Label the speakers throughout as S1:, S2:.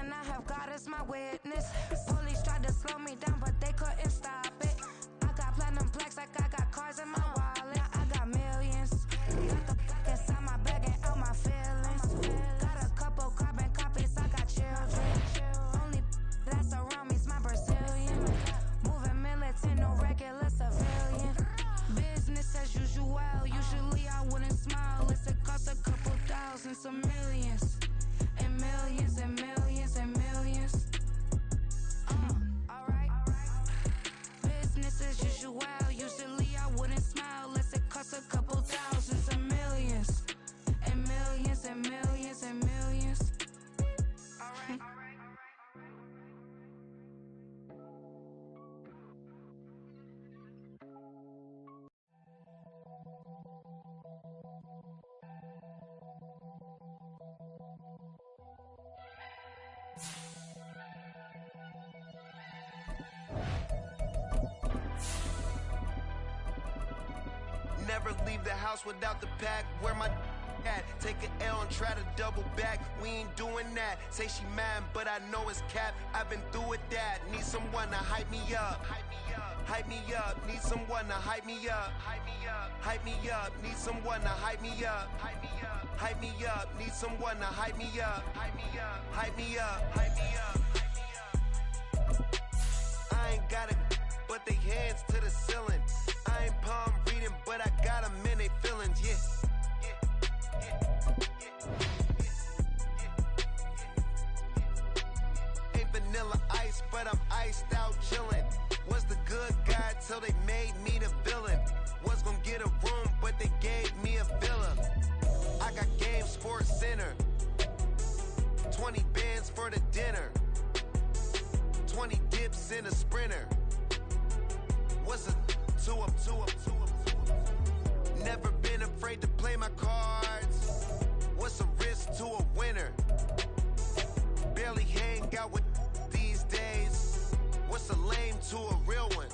S1: and I have God as my witness. Police tried to slow me down, but they couldn't stop it. I got platinum plaques like I got cars in my wallet. I got millions. Got the fuck inside my bag and out my feelings. Got a couple carbon copies, I got children. Only that's around me's my Brazilian. Moving militant, no regular civilian. Business as usual, usually I wouldn't smile. It costs a couple thousand, some millions. And millions and millions and millions. Alright. Business as usual, usually I wouldn't smile. Unless it costs a couple thousand, some millions. And millions and millions and millions. Alright.
S2: Never leave the house without the pack. Where my at? Take an L and try to double back. We ain't doing that. Say she mad, but I know it's cap. I've been through with that. Need someone to hype me up. Hype me up. Need someone to hype me up. Hype me up. Need someone to hype me up. Hype me up. Need someone to hype me up. Hype me up. I ain't got it, but they hands to the ceiling. I ain't palm reading, but I got them in they feelings, yeah. Ain't vanilla ice, but I'm iced out chillin'. Was the good guy till they made me the villain. Was gonna get a room, but they gave me a villa. I got game Sports Center. 20 bands for the dinner. 20 dips in a sprinter. What's a two up? Never been afraid to play my cards. What's a risk to a winner? Barely hang out with these days. What's a lame to a real one?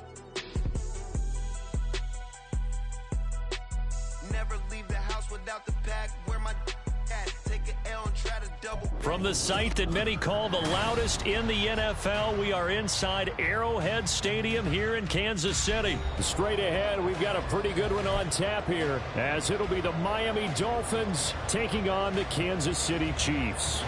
S2: Never leave the house without the pack. Where my at? Take an L and try to double.
S3: From the site that many call the loudest in the NFL, we are inside Arrowhead Stadium here in Kansas City. Straight ahead, we've got a pretty good one on tap here, as it'll be the Miami Dolphins taking on the Kansas City Chiefs.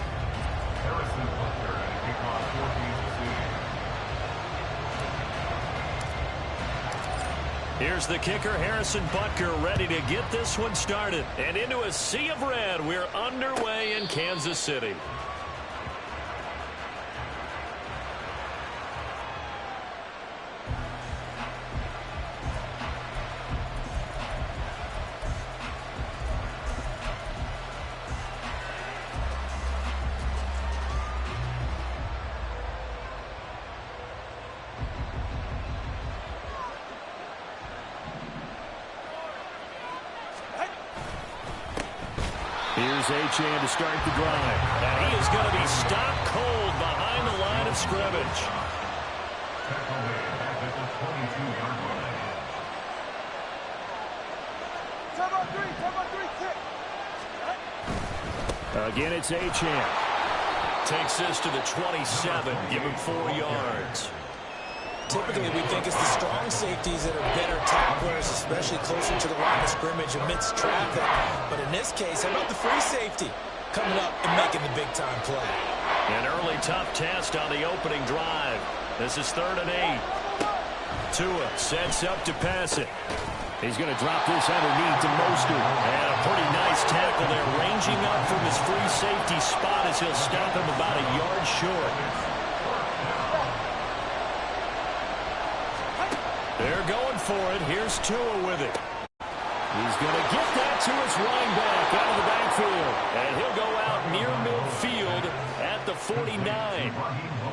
S3: Here's the kicker, Harrison Butker, ready to get this one started. And into a sea of red, we're underway in Kansas City. Here's Achane to start the drive. And he is going to be stopped cold behind the line of scrimmage. Again, it's Achane. Takes this to the 27, give him 4 yards.
S4: Typically, we think it's the strong safeties that are better tacklers, especially closer to the line of scrimmage amidst traffic. But in this case, how about the free safety coming up and making the big-time play?
S3: An early tough test on the opening drive. This is 3rd and 8. Tua sets up to pass it. He's going to drop this underneath to Mostert. And a pretty nice tackle there, ranging up from his free safety spot as he'll stop him about a yard short. They're going for it. Here's Tua with it. He's going to get that to his running back out of the backfield. And he'll go out near midfield at the 49.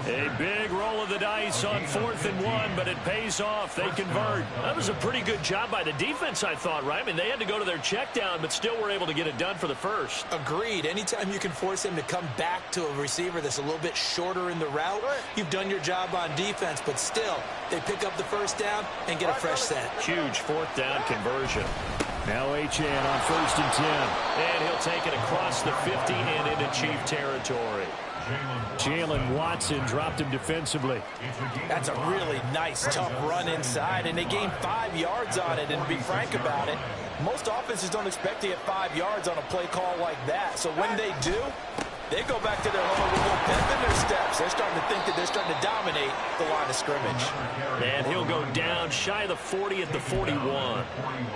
S3: A big roll of the dice on 4th and 1, but it pays off. They convert. That was a pretty good job by the defense, I thought, right? I mean, they had to go to their check down, but still were able to get it done for the first.
S4: Agreed. Anytime you can force him to come back to a receiver that's a little bit shorter in the route, you've done your job on defense, but still, they pick up the first down and get a fresh set.
S3: Huge 4th down conversion. Now Achane on 1st and 10. And he'll take it across the 50 and into Chief territory. Jalen Watson dropped him defensively.
S4: That's a really nice, tough run inside, and they gained 5 yards on it. And to be frank about it, most offenses don't expect to get 5 yards on a play call like that. So when they do, they go back to their huddle with a little pep in their steps. They're starting to think that they're starting to dominate the line of scrimmage.
S3: And he'll go down shy of the 40 at the 41.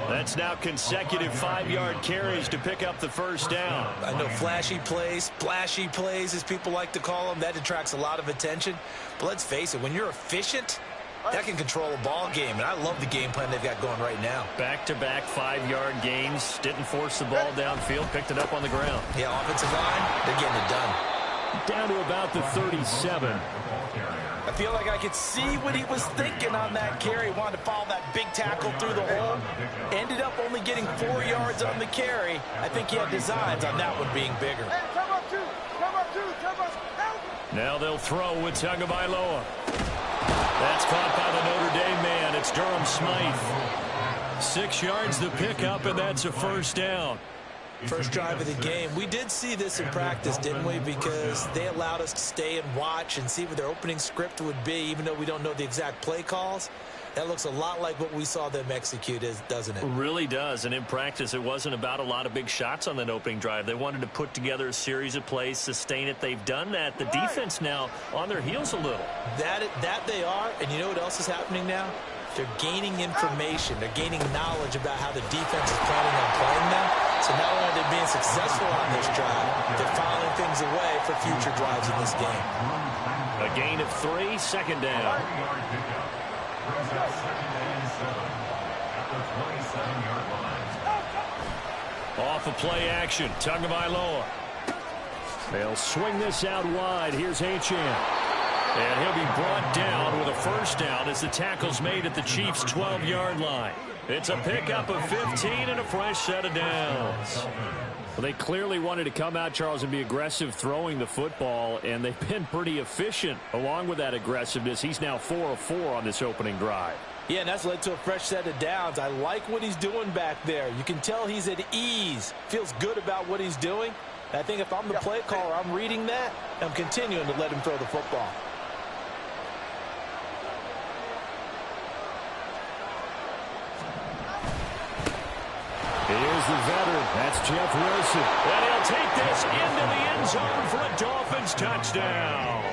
S3: That's now consecutive 5-yard carries to pick up the first down.
S4: I know flashy plays, splashy plays, as people like to call them, that attracts a lot of attention. But let's face it, when you're efficient, that can control a ball game, and I love the game plan they've got going right now.
S3: Back-to-back 5-yard gains. Didn't force the ball downfield. Picked it up on the ground.
S4: Yeah, offensive line, they're getting it done.
S3: Down to about the 37.
S4: I feel like I could see what he was thinking on that carry. Wanted to follow that big tackle through the hole. Ended up only getting 4 yards on the carry. I think he had designs on that one being bigger.
S5: Hey, come up, two. Come up, two. Come up. Help.
S3: Now they'll throw with Tagovailoa. That's caught by the Notre Dame man. It's Durham Smythe. 6 yards the pickup, and that's a first down.
S4: First drive of the game. We did see this in practice, didn't we? Because they allowed us to stay and watch and see what their opening script would be, even though we don't know the exact play calls. That looks a lot like what we saw them execute, doesn't it?
S3: It really does. And in practice, it wasn't about a lot of big shots on that opening drive. They wanted to put together a series of plays, sustain it. They've done that. The defense now on their heels a little.
S4: That they are. And you know what else is happening now? They're gaining information. They're gaining knowledge about how the defense is planning on playing them. So not only are they being successful on this drive, they're filing things away for future drives in this game.
S3: A gain of 3, second down. Off a play action, Tagovailoa. They'll swing this out wide. Here's Achane. And he'll be brought down with a first down as the tackle's made at the Chiefs' 12-yard line. It's a pickup of 15 and a fresh set of downs. Well, they clearly wanted to come out, Charles, and be aggressive throwing the football, and they've been pretty efficient along with that aggressiveness. He's now 4 of 4 on this opening drive.
S4: Yeah, and that's led to a fresh set of downs. I like what he's doing back there. You can tell he's at ease, feels good about what he's doing. And I think if I'm the play caller, I'm reading that, and I'm continuing to let him throw the football.
S3: Here's the veteran. That's Jeff Wilson. And he'll take this into the end zone for a Dolphins touchdown.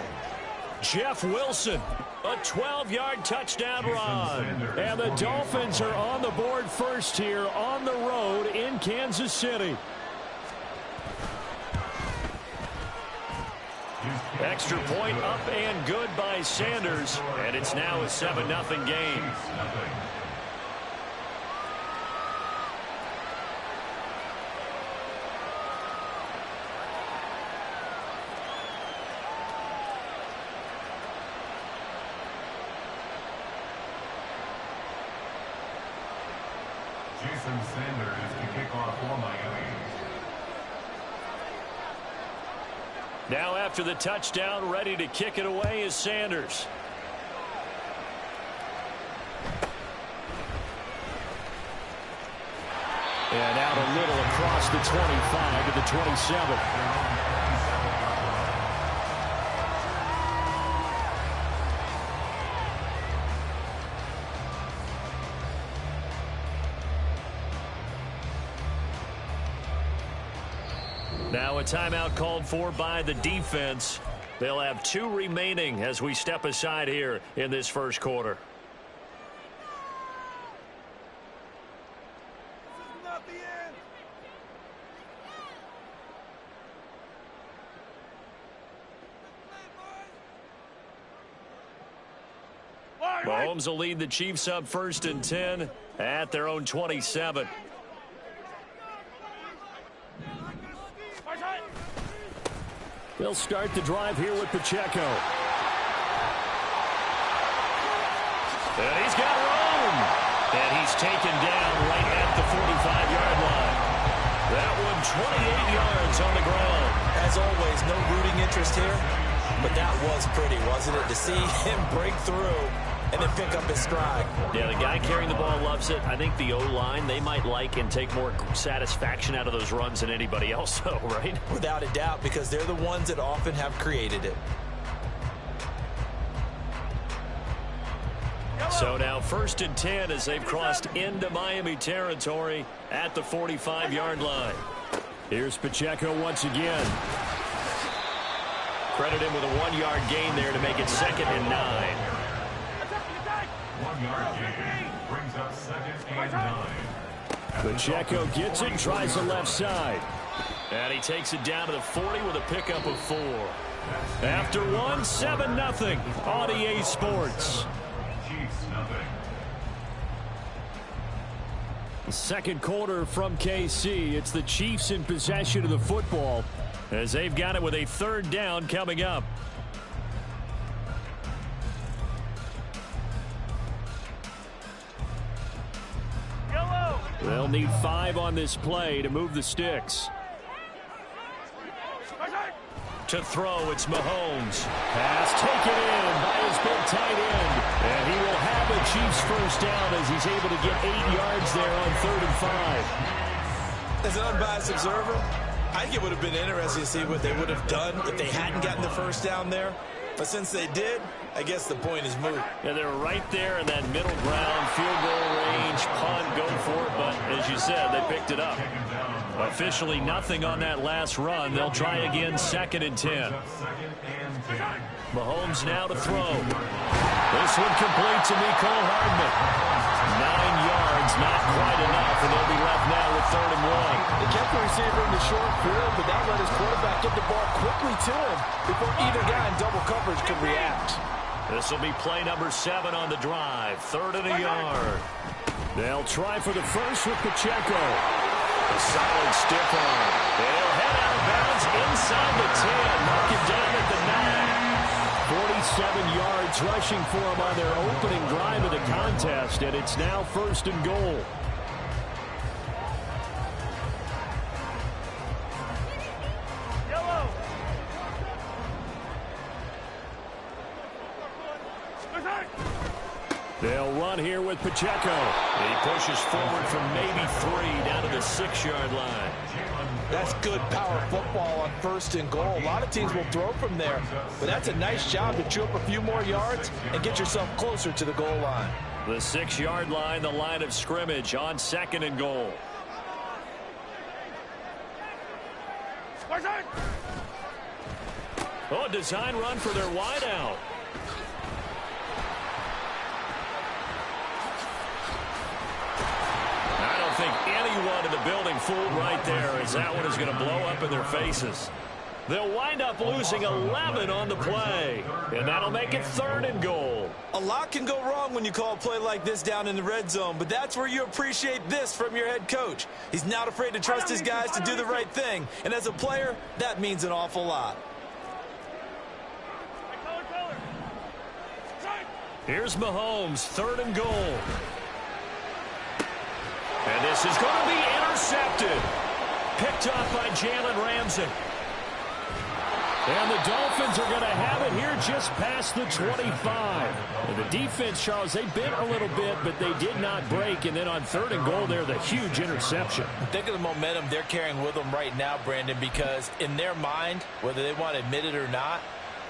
S3: Jeff Wilson, a 12-yard touchdown run. And the Dolphins are on the board first here on the road in Kansas City. Extra point up and good by Sanders. And it's now a 7-0 game.
S6: Sanders to kick off for Miami.
S3: Now after the touchdown, ready to kick it away is Sanders. And out a little across the 25 to the 27. Now a timeout called for by the defense. They'll have 2 remaining as we step aside here in this first quarter. Mahomes will lead the Chiefs up 1st and 10 at their own 27. They'll start the drive here with Pacheco. And he's got room. And he's taken down right at the 45-yard line. That one 28 yards on the ground.
S4: As always, no rooting interest here. But that was pretty, wasn't it? To see him break through and then pick up his stride.
S3: Yeah, the guy carrying the ball loves it. I think the O-line, they might like and take more satisfaction out of those runs than anybody else, though, right?
S4: Without a doubt, because they're the ones that often have created it.
S3: So now 1st and 10 as they've crossed into Miami territory at the 45-yard line. Here's Pacheco once again. Credit him with a 1-yard gain there to make it 2nd and 9.
S6: 1-yard gain brings up 2nd and 9.
S3: Pacheco gets it, tries the left side. And he takes it down to the 40 with a pickup of 4. After 1, 7-0 on EA Sports.
S6: Chiefs nothing.
S3: The second quarter from KC. It's the Chiefs in possession of the football as they've got it with a 3rd down coming up. They'll need 5 on this play to move the sticks. To throw, it's Mahomes. Pass taken in by his big tight end. And he will have a Chiefs 1st down as he's able to get 8 yards there on 3rd and 5.
S4: As an unbiased observer, I think it would have been interesting to see what they would have done if they hadn't gotten the 1st down there. But since they did, I guess the point is moot.
S3: Yeah, they're right there in that middle ground, field goal range, punt, go for it. But as you said, they picked it up. Officially nothing on that last run. They'll try again 2nd and 10. Mahomes now to throw. This one complete to Mecole Hardman. 9 yards, not quite enough, and they'll be left now with 3rd and 1.
S7: They kept the receiver in the short field, but that let his quarterback get the ball quickly to him before either guy in double coverage could react.
S3: This will be play number 7 on the drive. 3rd and a yard. They'll try for the first with Pacheco. A solid stiff arm. They'll head out of bounds inside the 10. Mark it down at the 9. 47 yards rushing for him on their opening drive of the contest, and it's now 1st and goal. They'll run here with Pacheco. He pushes forward from maybe 3 down to the 6-yard line.
S7: That's good power football on 1st and goal. A lot of teams will throw from there, but that's a nice job to chew up a few more yards and get yourself closer to the goal line.
S3: The 6-yard line, the line of scrimmage on 2nd and goal. Oh, a design run for their wideout. I don't think anyone in the building fooled right there, as that one is going to blow up in their faces. They'll wind up losing 11 on the play, and that'll make it 3rd and goal.
S4: A lot can go wrong when you call a play like this down in the red zone, but that's where you appreciate this from your head coach. He's not afraid to trust his guys to do the right thing, and as a player, that means an awful lot.
S3: Here's Mahomes, 3rd and goal. And this is going to be intercepted. Picked off by Jalen Ramsey. And the Dolphins are going to have it here just past the 25. And the defense, Charles, they bit a little bit, but they did not break. And then on 3rd and goal there, the huge interception.
S7: Think of the momentum they're carrying with them right now, Brandon, because in their mind, whether they want to admit it or not,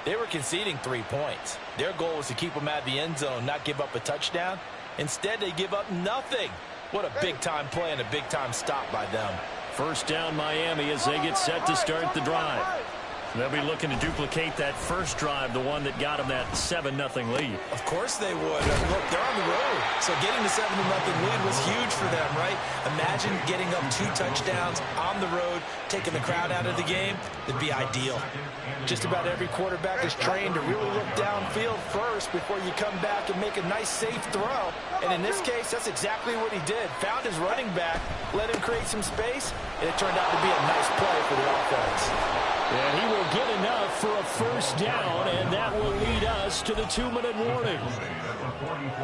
S7: they were conceding 3 points. Their goal was to keep them out of the end zone, not give up a touchdown. Instead, they give up nothing. What a big-time play and a big-time stop by them.
S3: 1st down Miami as they get set to start the drive. They'll be looking to duplicate that first drive, the one that got them that 7-0 lead.
S4: Of course they would. Look, they're on the road. So getting the 7-0 lead was huge for them, right? Imagine getting up 2 touchdowns on the road, taking the crowd out of the game. It'd be ideal.
S7: Just about every quarterback is trained to really look downfield first before you come back and make a nice, safe throw. And in this case, that's exactly what he did. Found his running back, let him create some space, and it turned out to be a nice play for the offense.
S3: And he will get enough for a 1st down, and that will lead us to the 2-minute warning.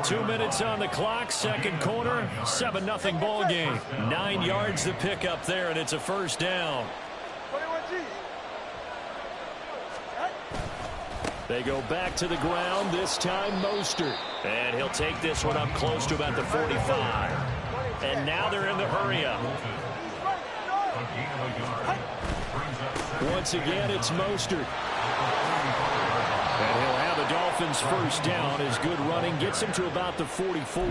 S3: 2 minutes on the clock, 2nd quarter, 7-0 ball game. 9 yards to pick up there, and it's a 1st down. They go back to the ground, this time Mostert. And he'll take this one up close to about the 45. And now they're in the hurry-up. Once again, it's Mostert. And he'll have the Dolphins first down as good running gets him to about the 44.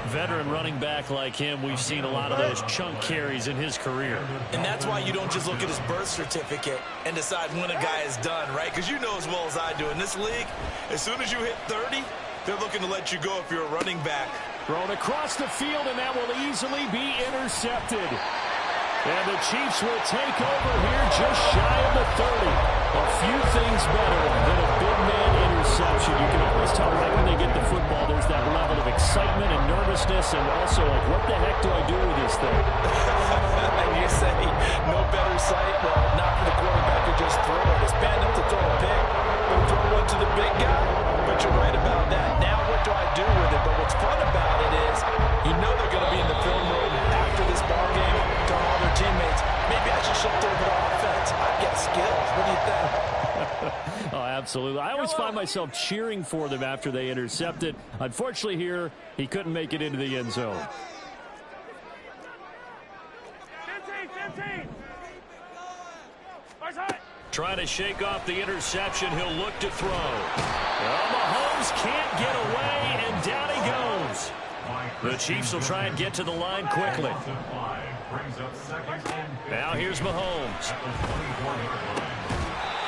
S3: Veteran running back like him, we've seen a lot of those chunk carries in his career.
S4: And that's why you don't just look at his birth certificate and decide when a guy is done, right? Because you know as well as I do, in this league, as soon as you hit 30, they're looking to let you go if you're a running back.
S3: Thrown across the field, and that will easily be intercepted. And the Chiefs will take over here just shy of the 30. A few things better than a big man interception. You can always tell right when they get the football, there's that level of excitement and nervousness, and also like, what the heck do I do with this thing?
S4: And you say, no better sight? Well, not for the quarterback to just throw it. It's bad enough to throw a pick, but throw one to the big guy. But you're right about that. Now what do I do with it? But what's fun about it is, you know they're going to be in the film room after this ball game, telling all their teammates, maybe I should shift over to offense. I've got skills. What do you think?
S3: Oh, absolutely. I always find myself cheering for them after they intercept it. Unfortunately here, he couldn't make it into the end zone.
S5: 15.
S3: Trying to shake off the interception. He'll look to throw. Well, Mahomes can't get away, and down he goes. The Chiefs will try and get to the line quickly. Now here's Mahomes.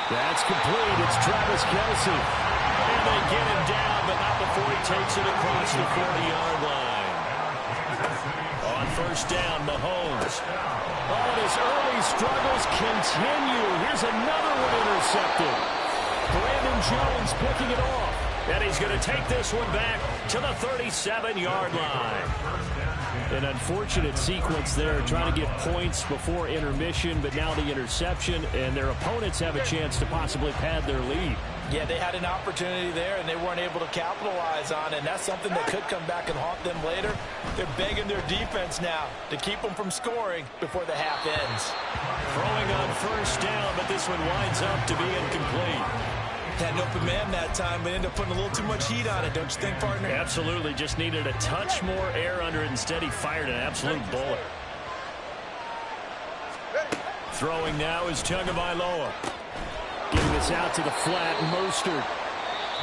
S3: That's complete. It's Travis Kelce. And they get him down, but not before he takes it across the 40-yard line. On first down, Mahomes. Oh, and his early struggles continue. Here's another one intercepted. Brandon Jones picking it off. And he's going to take this one back to the 37-yard line. An unfortunate sequence there, trying to get points before intermission, but now the interception, and their opponents have a chance to possibly pad their lead.
S4: Yeah, they had an opportunity there, and they weren't able to capitalize on it, and that's something that could come back and haunt them later. They're begging their defense now to keep them from scoring before the half ends.
S3: Throwing on first down, but this one winds up to be incomplete.
S4: Had an open man that time, but ended up putting a little too much heat on it, don't you think, partner?
S3: Absolutely. Just needed a touch more air under it. Instead, he fired an absolute bullet. Throwing now is Tagovailoa. Getting this out to the flat, Mostert.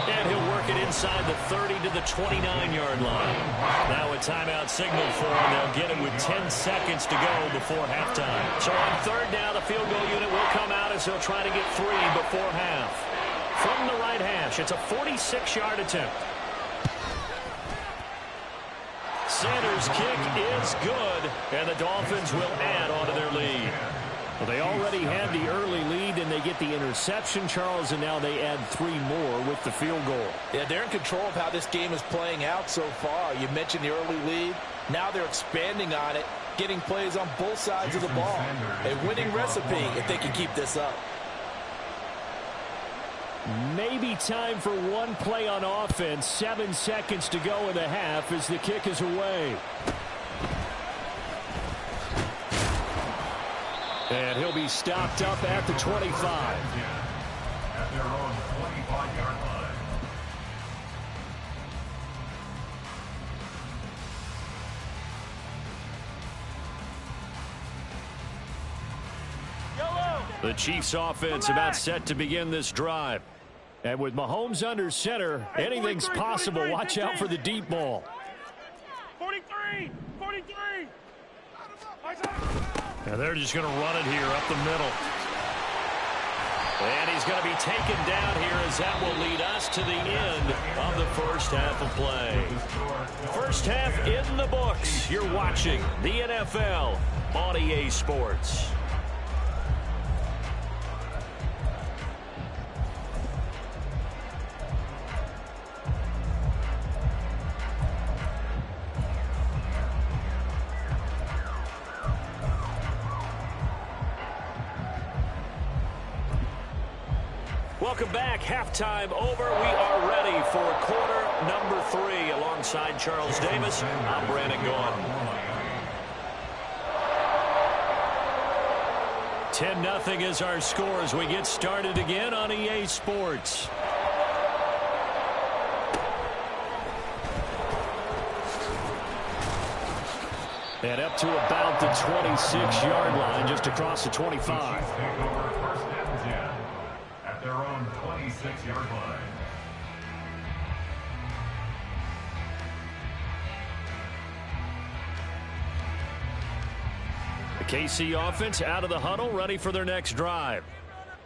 S3: And he'll work it inside the 30 to the 29-yard line. Now a timeout signal for him. They'll get him with 10 seconds to go before halftime. So on third down, the field goal unit will come out as he'll try to get 3 before half. From the right hash, it's a 46-yard attempt. Sanders' kick is good, and the Dolphins will add on to their lead. Well, they already had the early lead, and they get the interception, Charles, and now they add 3 more with the field goal.
S4: Yeah, they're in control of how this game is playing out so far. You mentioned the early lead. Now they're expanding on it, getting plays on both sides of the ball. A winning recipe if they can keep this up.
S3: Maybe time for one play on offense. 7 seconds to go in the half as the kick is away. And he'll be stopped up at the 25.
S6: At their own 25-yard line.
S3: The Chiefs offense about set to begin this drive. And with Mahomes under center, anything's possible. Watch out for the deep ball.
S5: 43.
S3: And they're just going to run it here up the middle. And he's going to be taken down here as that will lead us to the end of the first half of play. First half in the books. You're watching the NFL on EA Sports. Welcome back. Halftime over. We are ready for quarter number 3. Alongside Charles Davis, I'm Brandon Gaudin. 10-0 is our score as we get started again on EA Sports. And up to about the 26-yard line, just across the 25.
S6: Take over first and 10 at their own 26-yard line.
S3: The KC offense out of the huddle, ready for their next drive.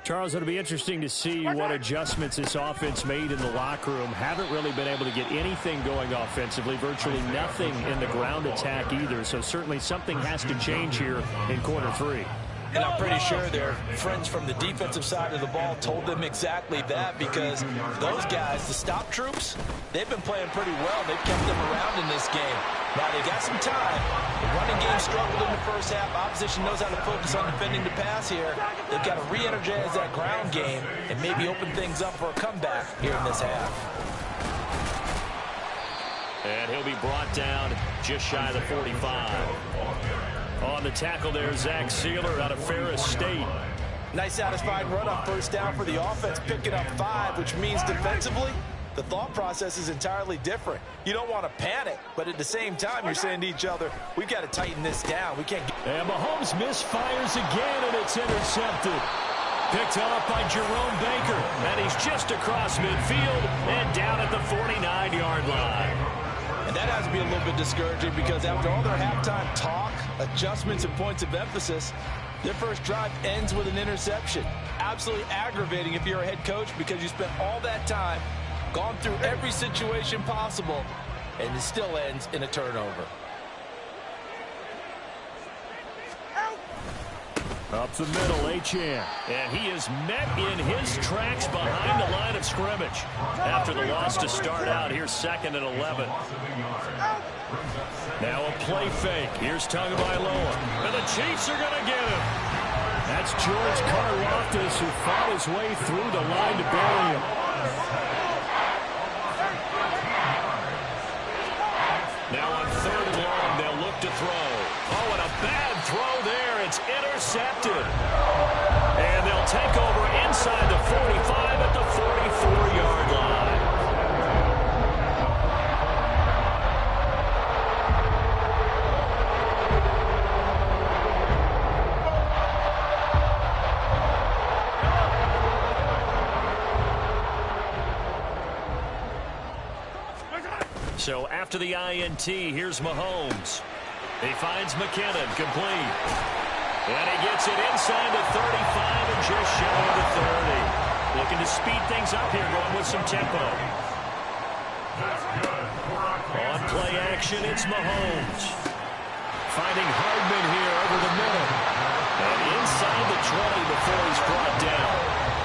S3: Charles, it'll be interesting to see what adjustments this offense made in the locker room. Haven't really been able to get anything going offensively, virtually nothing in the ground attack either. So certainly something has to change here in quarter three.
S7: And I'm pretty sure their friends from the defensive side of the ball told them exactly that, because those guys, the stop troops, they've been playing pretty well. They've kept them around in this game. Now, they got some time. The running game struggled in the first half. Opposition knows how to focus on defending the pass here. They've got to re-energize that ground game and maybe open things up for a comeback here in this half.
S3: And he'll be brought down just shy of the 45. On the tackle there, Zach Sealer out of Ferris State.
S7: Nice satisfying run on first down for the offense, picking up 5, which means defensively, the thought process is entirely different. You don't want to panic, but at the same time, you're saying to each other, we've got to tighten this down. We can't get...
S3: And Mahomes misfires again, and it's intercepted. Picked off by Jerome Baker, and he's just across midfield and down at the 49-yard line.
S7: And that has to be a little bit discouraging, because after all their halftime talk, adjustments, and points of emphasis, their first drive ends with an interception. Absolutely aggravating if you're a head coach, because you spent all that time, gone through every situation possible, and it still ends in a turnover.
S3: Up the middle, Achane. And he is met in his tracks behind the line of scrimmage. After the loss to start out, here's 2nd and 11. Now a play fake. Here's Tagovailoa. And the Chiefs are going to get him. That's George Karlaftis, who fought his way through the line to bury him. Now on 3rd and long, they'll look to throw. Oh, and a bad throw there. It's intercepted. And they'll take over inside the 45 at the 44-yard line. So after the INT, here's Mahomes. He finds McKinnon, complete. And he gets it inside the 35 and just shy of the 30. Looking to speed things up here, going with some tempo. On play action, it's Mahomes. Finding Hardman here over the middle. And inside the 20 before he's brought down.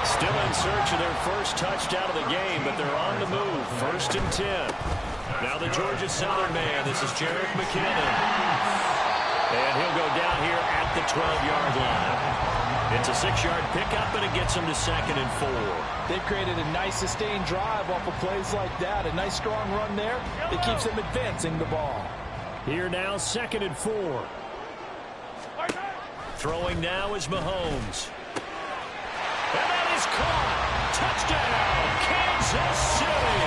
S3: Still in search of their first touchdown of the game, but they're on the move. 1st and 10. Now the Georgia Southern man. This is Jerick McKinnon. And he'll go down here at the 12-yard line. It's a 6-yard pickup, and it gets him to 2nd and 4.
S7: They've created a nice sustained drive off of plays like that. A nice strong run there that keeps them advancing the ball.
S3: Here now, 2nd and 4. Throwing now is Mahomes. And that is caught. Touchdown, Kansas City.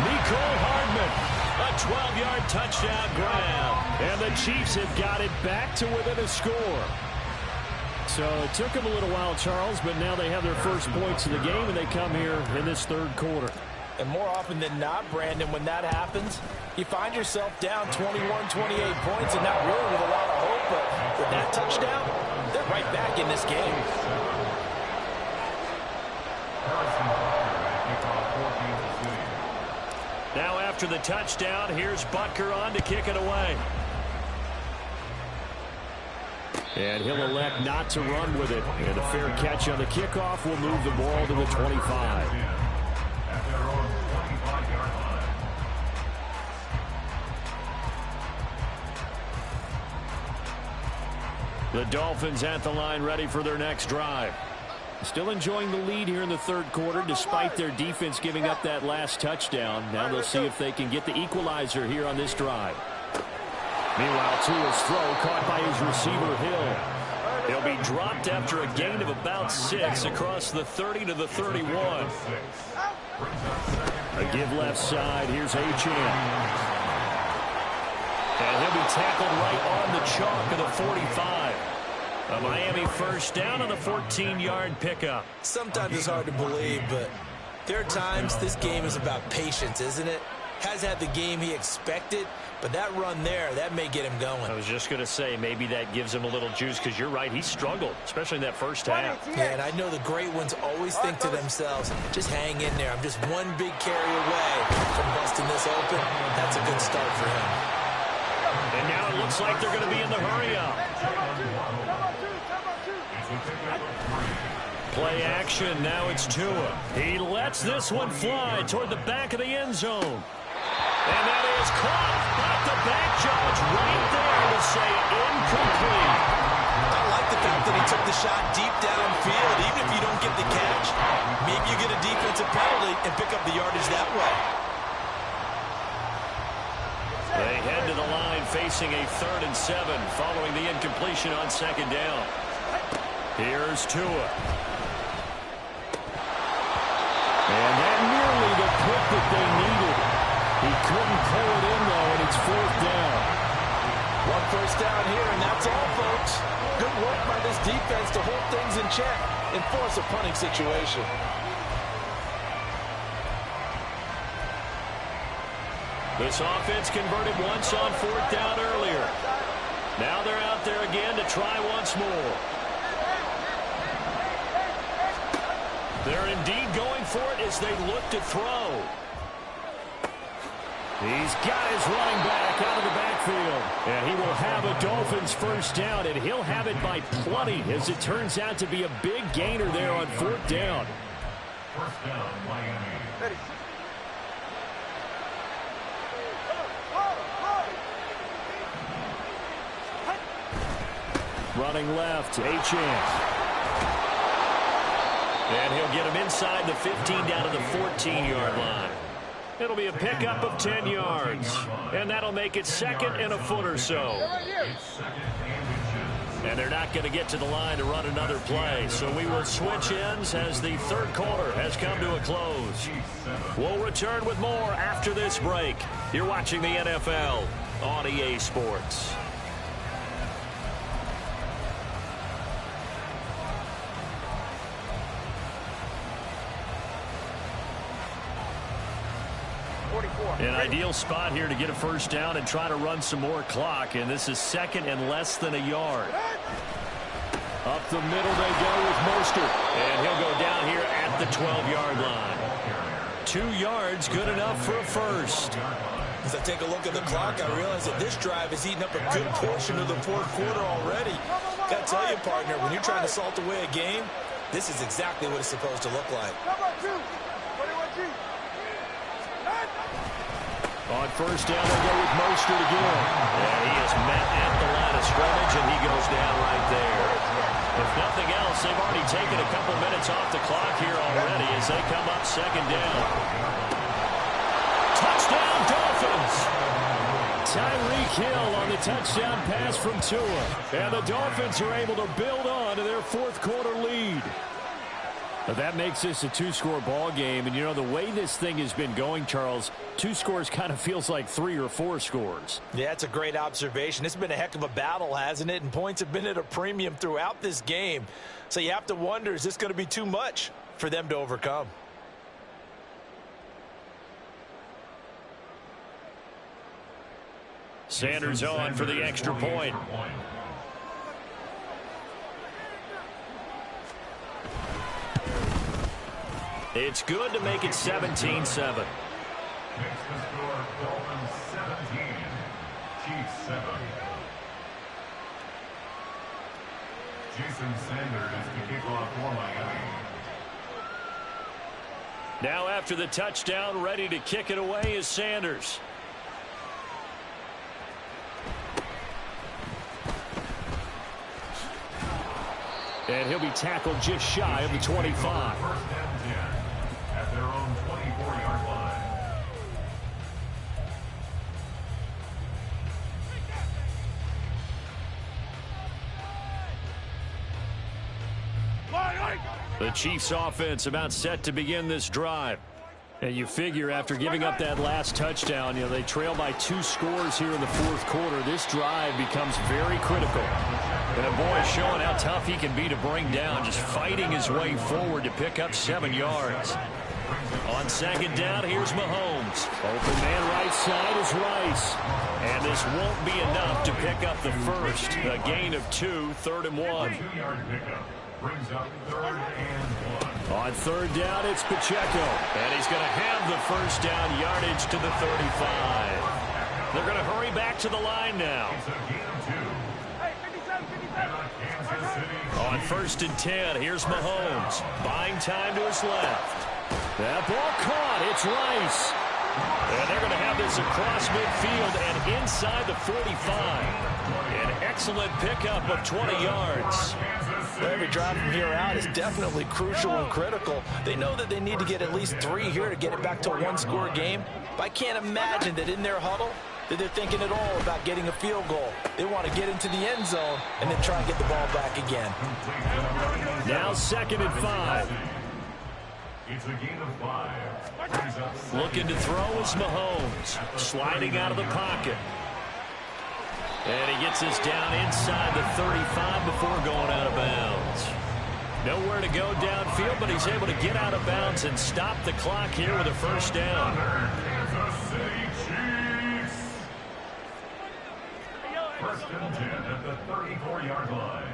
S3: Nicole Hardman. A 12-yard touchdown grab. And the Chiefs have got it back to within a score. So it took them a little while, Charles, but now they have their first points of the game, and they come here in this 3rd quarter.
S7: And more often than not, Brandon, when that happens, you find yourself down 21, 28 points, and not really with a lot of hope, but with that touchdown, they're right back in this game.
S3: Now after the touchdown, here's Butker on to kick it away. And he'll elect not to run with it. And a fair catch on the kickoff will move the ball to the 25. The Dolphins at the line, ready for their next drive. Still enjoying the lead here in the 3rd quarter, despite their defense giving up that last touchdown. Now they'll see if they can get the equalizer here on this drive. Meanwhile, Tua's throw caught by his receiver, Hill. He'll be dropped after a gain of about 6 across the 30 to the 31. A give left side. Here's Achane. And he'll be tackled right on the chalk of the 45. A Miami first down on the 14-yard pickup.
S4: Sometimes it's hard to believe, but there are times this game is about patience, isn't it? Hasn't had the game he expected, but that run there, that may get him going.
S3: I was just going to say, maybe that gives him a little juice, because you're right, he struggled, especially in that first half.
S4: Yeah, and I know the great ones always think to themselves, just hang in there. I'm just one big carry away from busting this open. That's a good start for him.
S3: And now it looks like they're going to be in the hurry-up. Play action, now it's Tua. He lets this one fly toward the back of the end zone. And that is caught. But the back judge right there to say incomplete.
S4: I like the fact that he took the shot deep downfield. Even if you don't get the catch, maybe you get a defensive penalty and pick up the yardage that way.
S3: They head to the line facing a 3rd and 7 following the incompletion on 2nd down. Here's Tua. And that nearly the pick that they needed. He couldn't pull it in, though, and it's 4th down.
S4: One first down here, and that's all, folks. Good work by this defense to hold things in check and force a punting situation.
S3: This offense converted once on 4th down earlier. Now they're out there again to try once more. They're indeed going for it as they look to throw. He's got his running back out of the backfield. And he will have a Dolphins first down, and he'll have it by plenty, as it turns out to be a big gainer there on 4th down.
S6: First down, Miami.
S5: Ready.
S3: Running left, Achane. And he'll get him inside the 15 down to the 14-yard line. It'll be a pickup of 10 yards. And that'll make it 2nd and a foot or so. And they're not going to get to the line to run another play. So we will switch ends as the 3rd quarter has come to a close. We'll return with more after this break. You're watching the NFL on EA Sports. An ideal spot here to get a first down and try to run some more clock. And this is 2nd and less than a yard. Up the middle they go with Mostert. And he'll go down here at the 12-yard line. 2 yards, good enough for a first.
S4: As I take a look at the clock, I realize that this drive has eaten up a good portion of the 4th quarter already. Got to tell you, partner, when you're trying to salt away a game, this is exactly what it's supposed to look like.
S3: On first down, they'll go with Mostert again. And he is met at the line of scrimmage, and he goes down right there. If nothing else, they've already taken a couple minutes off the clock here already as they come up 2nd down. Touchdown, Dolphins! Tyreek Hill on the touchdown pass from Tua. And the Dolphins are able to build on to their 4th quarter lead. But that makes this a 2-score ball game. And, you know, the way this thing has been going, Charles, 2 scores kind of feels like 3 or 4 scores.
S4: Yeah, it's a great observation. It's been a heck of a battle, hasn't it? And points have been at a premium throughout this game. So you have to wonder, is this going to be too much for them to overcome?
S3: Sanders on for the extra point. It's good to make it 17-7.
S6: Makes the score Dolphins 17, Chiefs 7. Jason Sanders is the kickoff for Miami.
S3: Now after the touchdown, ready to kick it away is Sanders. And he'll be tackled just shy of the 25.
S6: First and 10 at their own 24-yard line.
S3: The Chiefs offense about set to begin this drive. And you figure after giving up that last touchdown, they trail by 2 scores here in the fourth quarter. This drive becomes very critical. And a boy showing how tough he can be to bring down, just fighting his way forward to pick up 7 yards. On second down, here's Mahomes. Open man right side is Rice. And this won't be enough to pick up the first. A gain of 2, 3rd and 1.
S6: 2-yard pickup brings up 3rd and 1.
S3: On third down, it's Pacheco. And he's going to have the first down yardage to the 35. They're going to hurry back to the line now.
S6: It's a gain of 2. Kansas City.
S3: On 1st and 10, here's Mahomes. Buying time to his left. That ball caught. It's Rice. And they're going to have this across midfield and inside the 45. An excellent pickup of 20 yards.
S7: Every drive from here out is definitely crucial and critical. They know that they need to get at least 3 here to get it back to a 1-score game. But I can't imagine that in their huddle that they're thinking at all about getting a field goal. They want to get into the end zone and then try and get the ball back again.
S3: Now 2nd and 5.
S6: It's a gain of 5.
S3: Looking to throw is Mahomes. Sliding out of the pocket. And he gets us down inside the 35 before going out of bounds. Nowhere to go downfield, but he's able to get out of bounds and stop the clock here with a first down.
S6: Kansas City Chiefs. 1st and 10 at the 34-yard line.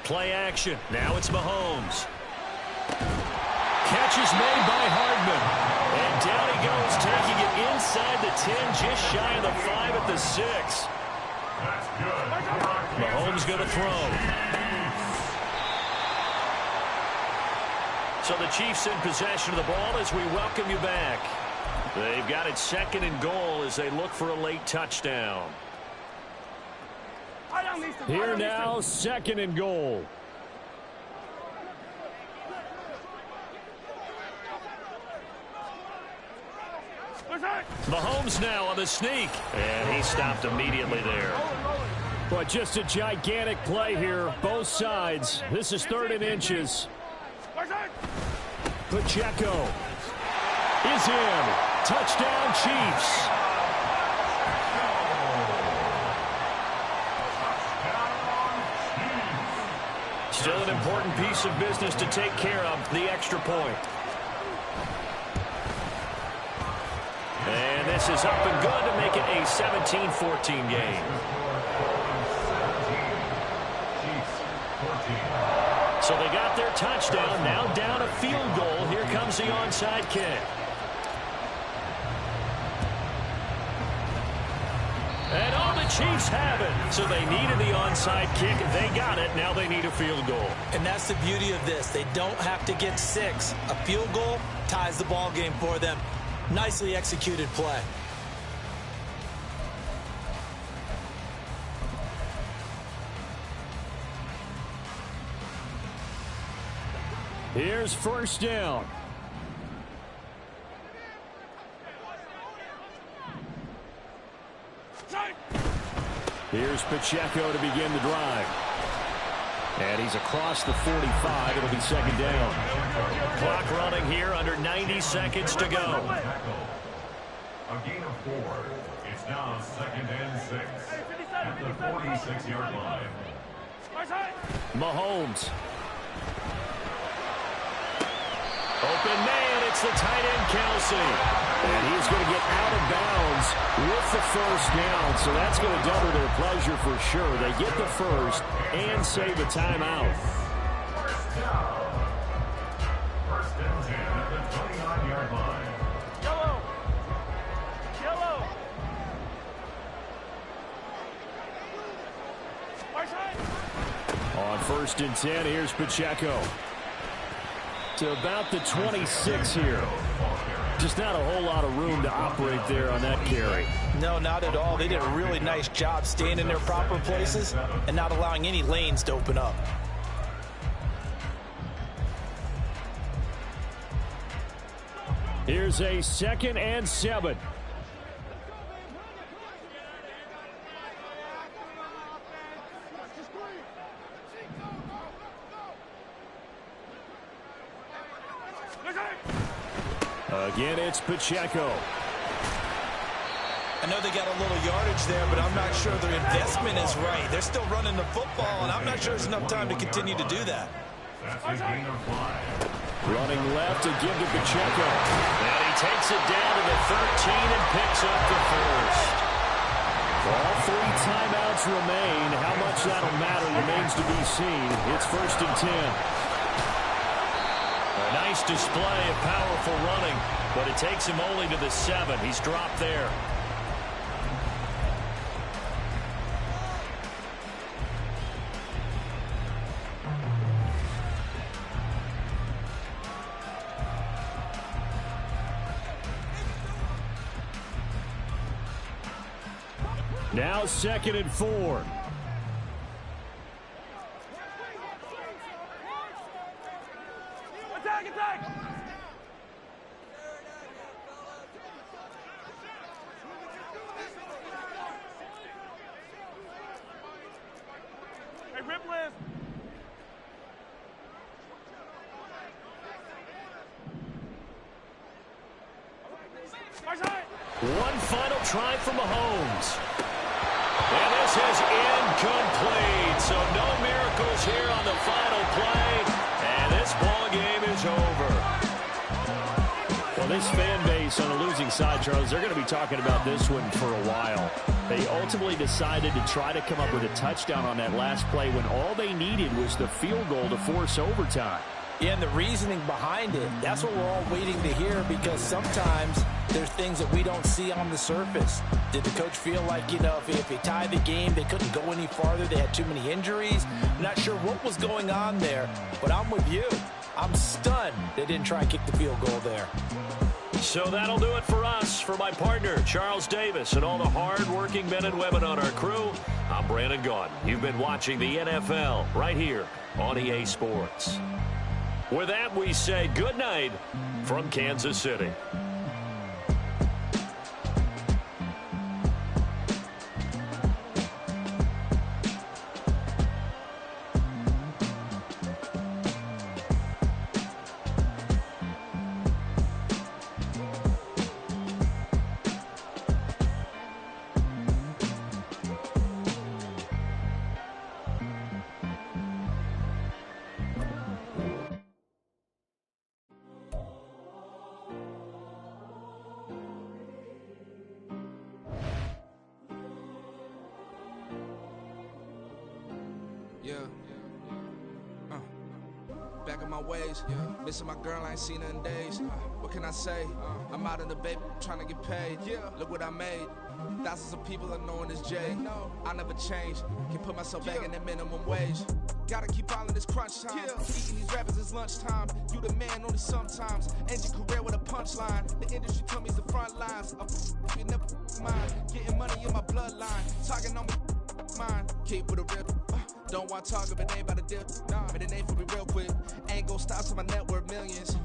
S3: Play action. Now it's Mahomes. Catch is made by Hardman. And down he goes, taking it inside the 10, just shy of the 5 at the 6.
S6: That's good.
S3: Mahomes going to throw. So the Chiefs in possession of the ball as we welcome you back. They've got it 2nd and goal as they look for a late touchdown. Here now, 2nd and goal. Mahomes now on the sneak. And he stopped immediately there. But just a gigantic play here, both sides. This is 3rd and inches. Pacheco is in. Touchdown, Chiefs. Still an important piece of business to take care of, the extra point. And this is up and good to make it a 17-14 game. So they got their touchdown, now down a field goal. Here comes the onside kick. And all the Chiefs have it. So they needed the onside kick. They got it. Now they need a field goal.
S7: And that's the beauty of this. They don't have to get 6. A field goal ties the ball game for them. Nicely executed play.
S3: Here's 1st down. Here's Pacheco to begin the drive. And he's across the 45. It'll be 2nd down. Clock running here, under 90 seconds to go.
S6: A gain of 4. It's now 2nd and 6 at the 46-yard line.
S3: Mahomes. Open man, it's the tight end, Kelsey. And he's going to get out of bounds with the first down. So that's going to double their pleasure for sure. They get the first and save a timeout.
S6: First down. 1st and 10 at the 29-yard line.
S5: Yellow. Yellow.
S3: On 1st and 10, here's Pacheco. To about the 26 here. Just not a whole lot of room to operate there on that carry.
S7: No, not at all. They did a really nice job staying in their proper places and not allowing any lanes to open up.
S3: Here's a 2nd and 7. Again, it's Pacheco.
S4: I know they got a little yardage there, but I'm not sure their investment is right. They're still running the football, and I'm not sure there's enough time to continue to do that.
S6: That's a gain of 5.
S3: Running left to give to Pacheco. And he takes it down to the 13 and picks up the first. All 3 timeouts remain. How much that'll matter remains to be seen. It's 1st and 10. A nice display of powerful running, but it takes him only to the 7. He's dropped there. Now 2nd and 4.
S5: Attack, attack! Hey, rip list!
S3: One final try for Mahomes. And this is incomplete. So no miracles here on the final play. And this ball game is over. Well, this fan base on the losing side, Charles, they're going to be talking about this one for a while. They ultimately decided to try to come up with a touchdown on that last play when all they needed was the field goal to force overtime.
S4: Yeah, and the reasoning behind it, that's what we're all waiting to hear, because sometimes there's things that we don't see on the surface. Did the coach feel like, you know, if they tied the game, they couldn't go any farther, they had too many injuries? I'm not sure what was going on there, but I'm with you. I'm stunned they didn't try and kick the field goal there.
S3: So that'll do it for us. For my partner, Charles Davis, and all the hard-working men and women on our crew, I'm Brandon Gaudin. You've been watching the NFL right here on EA Sports. With that, we say good night from Kansas City.
S8: Back in my ways, missing my girl, I ain't seen her in days. What can I say? I'm out in the baby, trying to get paid. Look what I made. Thousands of people are knowing this Jay. I never change. Can put myself back in that minimum wage. Gotta keep all in this crunch time. Eating these rappers is lunchtime. You the man only sometimes. End your career with a punchline. The industry told me it's the front lines. You never mind. Getting money in my bloodline. Talking on me. Mine. Keep with a rip. Don't want to talk if it ain't about a dip. But it ain't for me real quick. Ain't gon' stop till my net worth millions.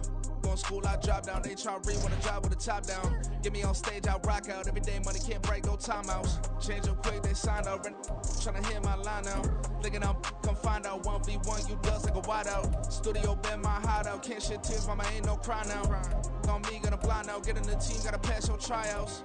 S8: Going school, I drop down. They try to wanna drive with the top down. Get me on stage, I rock out. Every day money can't break, no timeouts. Change up quick, they signed up. Tryna hear my line now. Thinking I'm come find out 1v1, you dust like a wideout. Studio been my hideout. Can't shed tears, mama ain't no cry now. On me, gonna blind out. Get in the team, gotta pass your tryouts.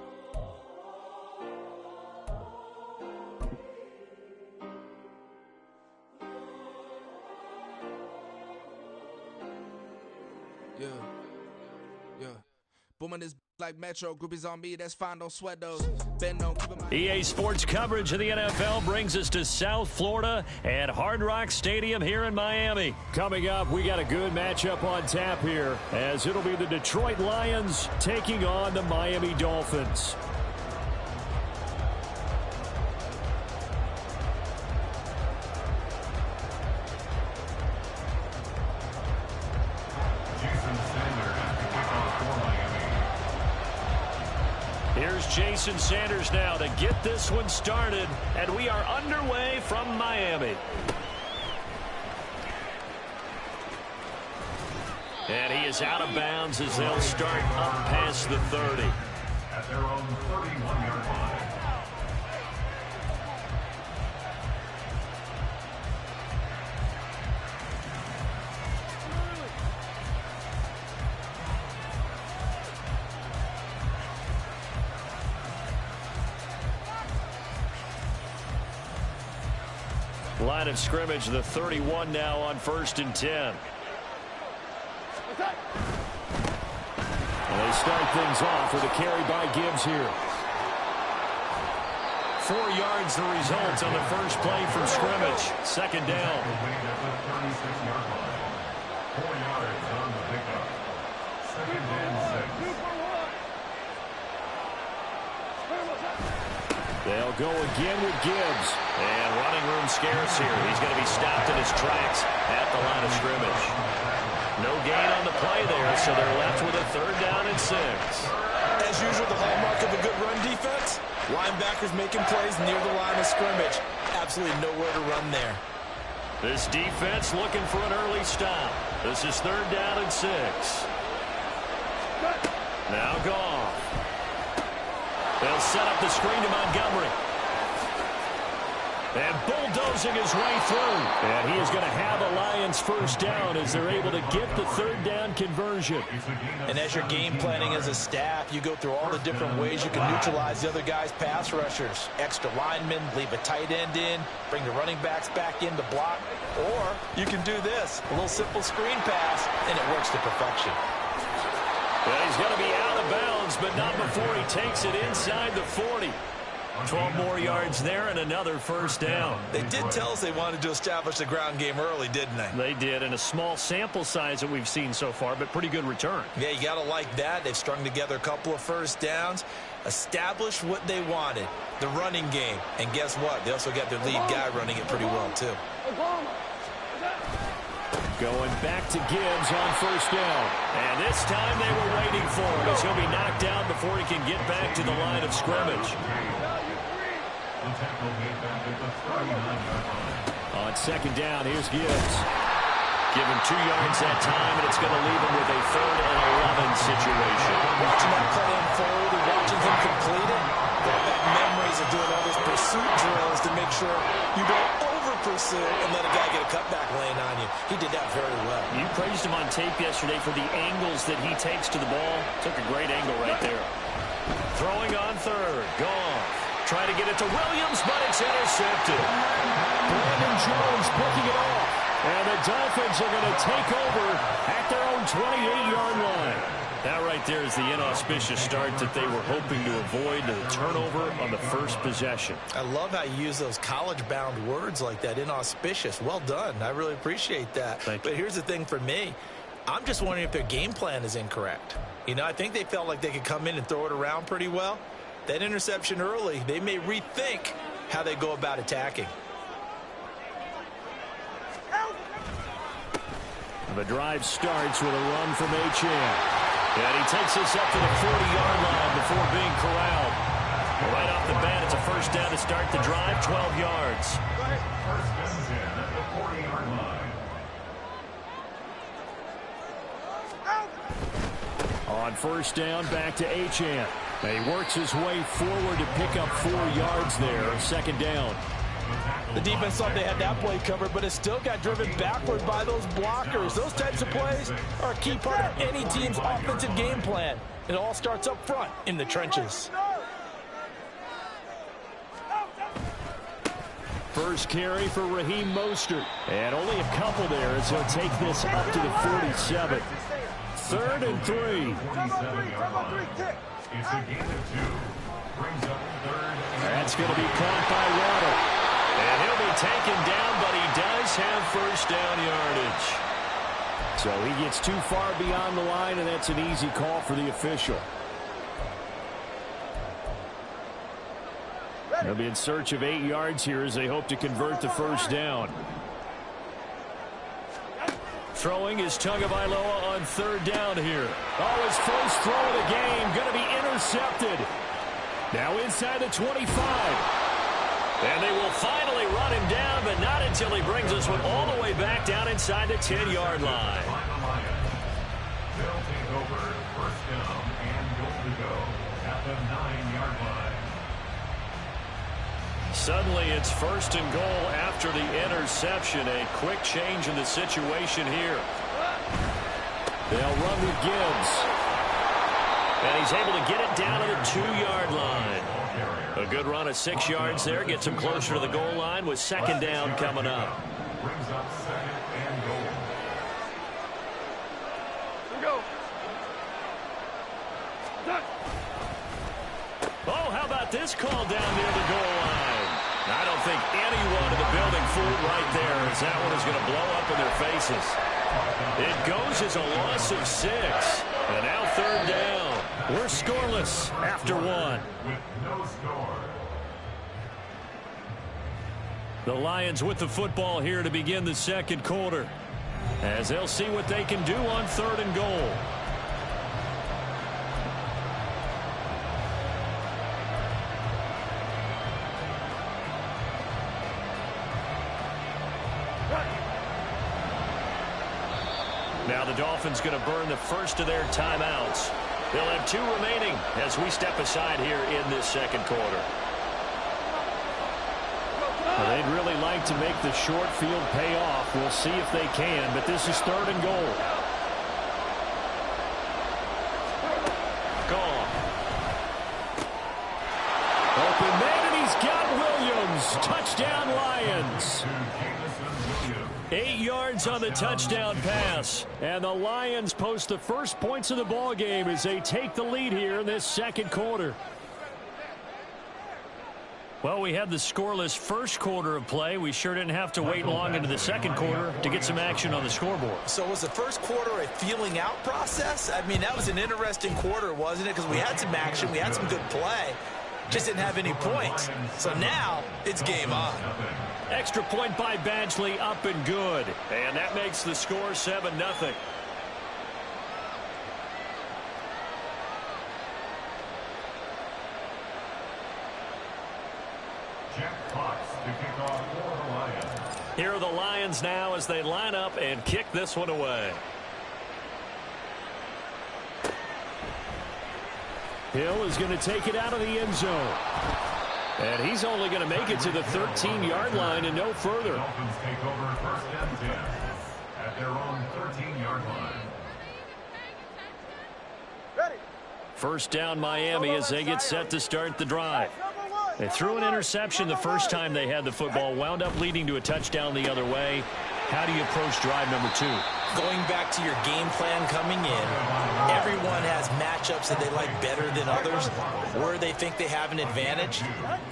S8: Booming this like Metro, groupies on me, that's fine, don't sweat those. Ben don't keep my
S3: EA Sports coverage of the NFL brings us to South Florida at Hard Rock Stadium here in Miami. Coming up, we got a good matchup on tap here, as it'll be the Detroit Lions taking on the Miami Dolphins. Here's Jason Sanders now to get this one started, and we are underway from Miami. And he is out of bounds as they'll start up past the 30.
S6: At their own 31-yard line.
S3: Line of scrimmage, the 31 now on 1st and 10. And they start things off with a carry by Gibbs here. 4 yards the result on the first play from scrimmage. Second down.
S6: 4 yards on the pickup. 2nd and 6.
S3: They'll go again with Gibbs. And running room scarce here. He's going to be stopped in his tracks at the line of scrimmage. No gain on the play there, so they're left with a 3rd down and 6.
S4: As usual, the hallmark of a good run defense, linebackers making plays near the line of scrimmage. Absolutely nowhere to run there.
S3: This defense looking for an early stop. This is 3rd down and 6. Now Goff. They'll set up the screen to Montgomery. And bulldozing his way through. And he is going to have a Lions first down as they're able to get the 3rd down conversion.
S7: And as you're game planning as a staff, you go through all the different ways you can neutralize the other guy's pass rushers. Extra linemen, leave a tight end in, bring the running backs back in to block. Or you can do this, a little simple screen pass, and it works to perfection.
S3: Well, he's going to be out of bounds, but not before he takes it inside the 40. 12 more yards there and another first down.
S4: They did tell us they wanted to establish the ground game early, didn't they?
S3: They did, and a small sample size that we've seen so far, but pretty good return.
S4: Yeah, you got to like that. They've strung together a couple of first downs, established what they wanted, the running game. And guess what? They also got their lead guy running it pretty well, too.
S3: Going back to Gibbs on first down. And this time they were waiting for him as he'll be knocked down before he can get back to the line of scrimmage. On 2nd down, here's Gibbs. Give him 2 yards that time, and it's going to leave him with a 3rd and 11 situation.
S4: Watching that play unfold and watching him complete it, brought back memories of doing all those pursuit drills to make sure you don't over-pursue and let a guy get a cutback lane on you. He did that very well.
S3: You praised him on tape yesterday for the angles that he takes to the ball. Took a great angle right there. Throwing on 3rd. Goff. Trying to get it to Williams, but it's intercepted. Brandon Jones picking it off. And the Dolphins are going to take over at their own 28-yard line. That right there is the inauspicious start that they were hoping to avoid, the turnover on the first possession.
S7: I love how you use those college-bound words like that, inauspicious. Well done. I really appreciate that.
S3: Thank you.
S7: But here's the thing for me. I'm just wondering if their game plan is incorrect. You know, I think they felt like they could come in and throw it around pretty well. That interception early, they may rethink how they go about attacking.
S3: The drive starts with a run from Achane. And he takes this up to the 40-yard line before being corralled. Right off the bat, it's a first down to start the drive, 12 yards.
S6: First and 10 at the 40-yard line.
S3: On first down, back to Achane. He works his way forward to pick up 4 yards there. 2nd down.
S7: The defense thought they had that play covered, but it still got driven backward by those blockers. Those types of plays are a key part of any team's offensive game plan. It all starts up front in the trenches.
S3: First carry for Raheem Mostert. And only a couple there as he'll take this up to the 47. 3rd and 3.
S6: 47-yard line. It's a gain of 2. Brings up 3rd.
S3: That's going to be caught by Waddle. And he'll be taken down, but he does have first down yardage. So he gets too far beyond the line, and that's an easy call for the official. They'll be in search of 8 yards here as they hope to convert the first down. Throwing is Tagovailoa on 3rd down here. Oh, his first throw of the game going to be intercepted. Now inside the 25. And they will finally run him down, but not until he brings this one all the way back down inside the 10-yard line.
S6: They'll take over first down and goal to go at the 9-yard line.
S3: Suddenly it's 1st and goal after the interception. A quick change in the situation here. They'll run with Gibbs. And he's able to get it down to the 2-yard line. A good run of 6 yards there. Gets him closer to the goal line with second down coming up.
S6: Brings up second and goal.
S5: Here we go. Done.
S3: Oh, how about this call down near the goal line? I don't think anyone in the building fooled right there, as that one is going to blow up in their faces. It goes as a loss of 6. And now third down. We're scoreless after 1.
S6: With no score.
S3: The Lions with the football here to begin the second quarter, as they'll see what they can do on third and goal. Now the Dolphins going to burn the first of their timeouts. They'll have 2 remaining as we step aside here in this second quarter. Well, they'd really like to make the short field pay off. We'll see if they can, but this is third and goal. Gone. Open man, and he's got Williams. Touchdown, Lions. 8 yards on the touchdown pass. And the Lions post the first points of the ball game as they take the lead here in this second quarter. Well, we had the scoreless first quarter of play. We sure didn't have to wait long into the second quarter to get some action on the scoreboard.
S7: So was the first quarter a feeling out process? I mean, that was an interesting quarter, wasn't it? Because we had some action, we had some good play, just didn't have any points. So now it's game on.
S3: Extra point by Badgley, up and good. And that makes the score 7-0.
S6: Jack Fox to kick off for the Lions.
S3: Here are the Lions now as they line up and kick this one away. Hill is going to take it out of the end zone. And he's only going to make it to the 13-yard line and no further.
S6: Dolphins take over first and 10 at their own 13-yard line.
S5: Ready.
S3: First down Miami as they get set to start the drive. They threw an interception the first time they had the football, wound up leading to a touchdown the other way. How do you approach drive number 2?
S7: Going back to your game plan coming in, everyone has matchups that they like better than others, where they think they have an advantage.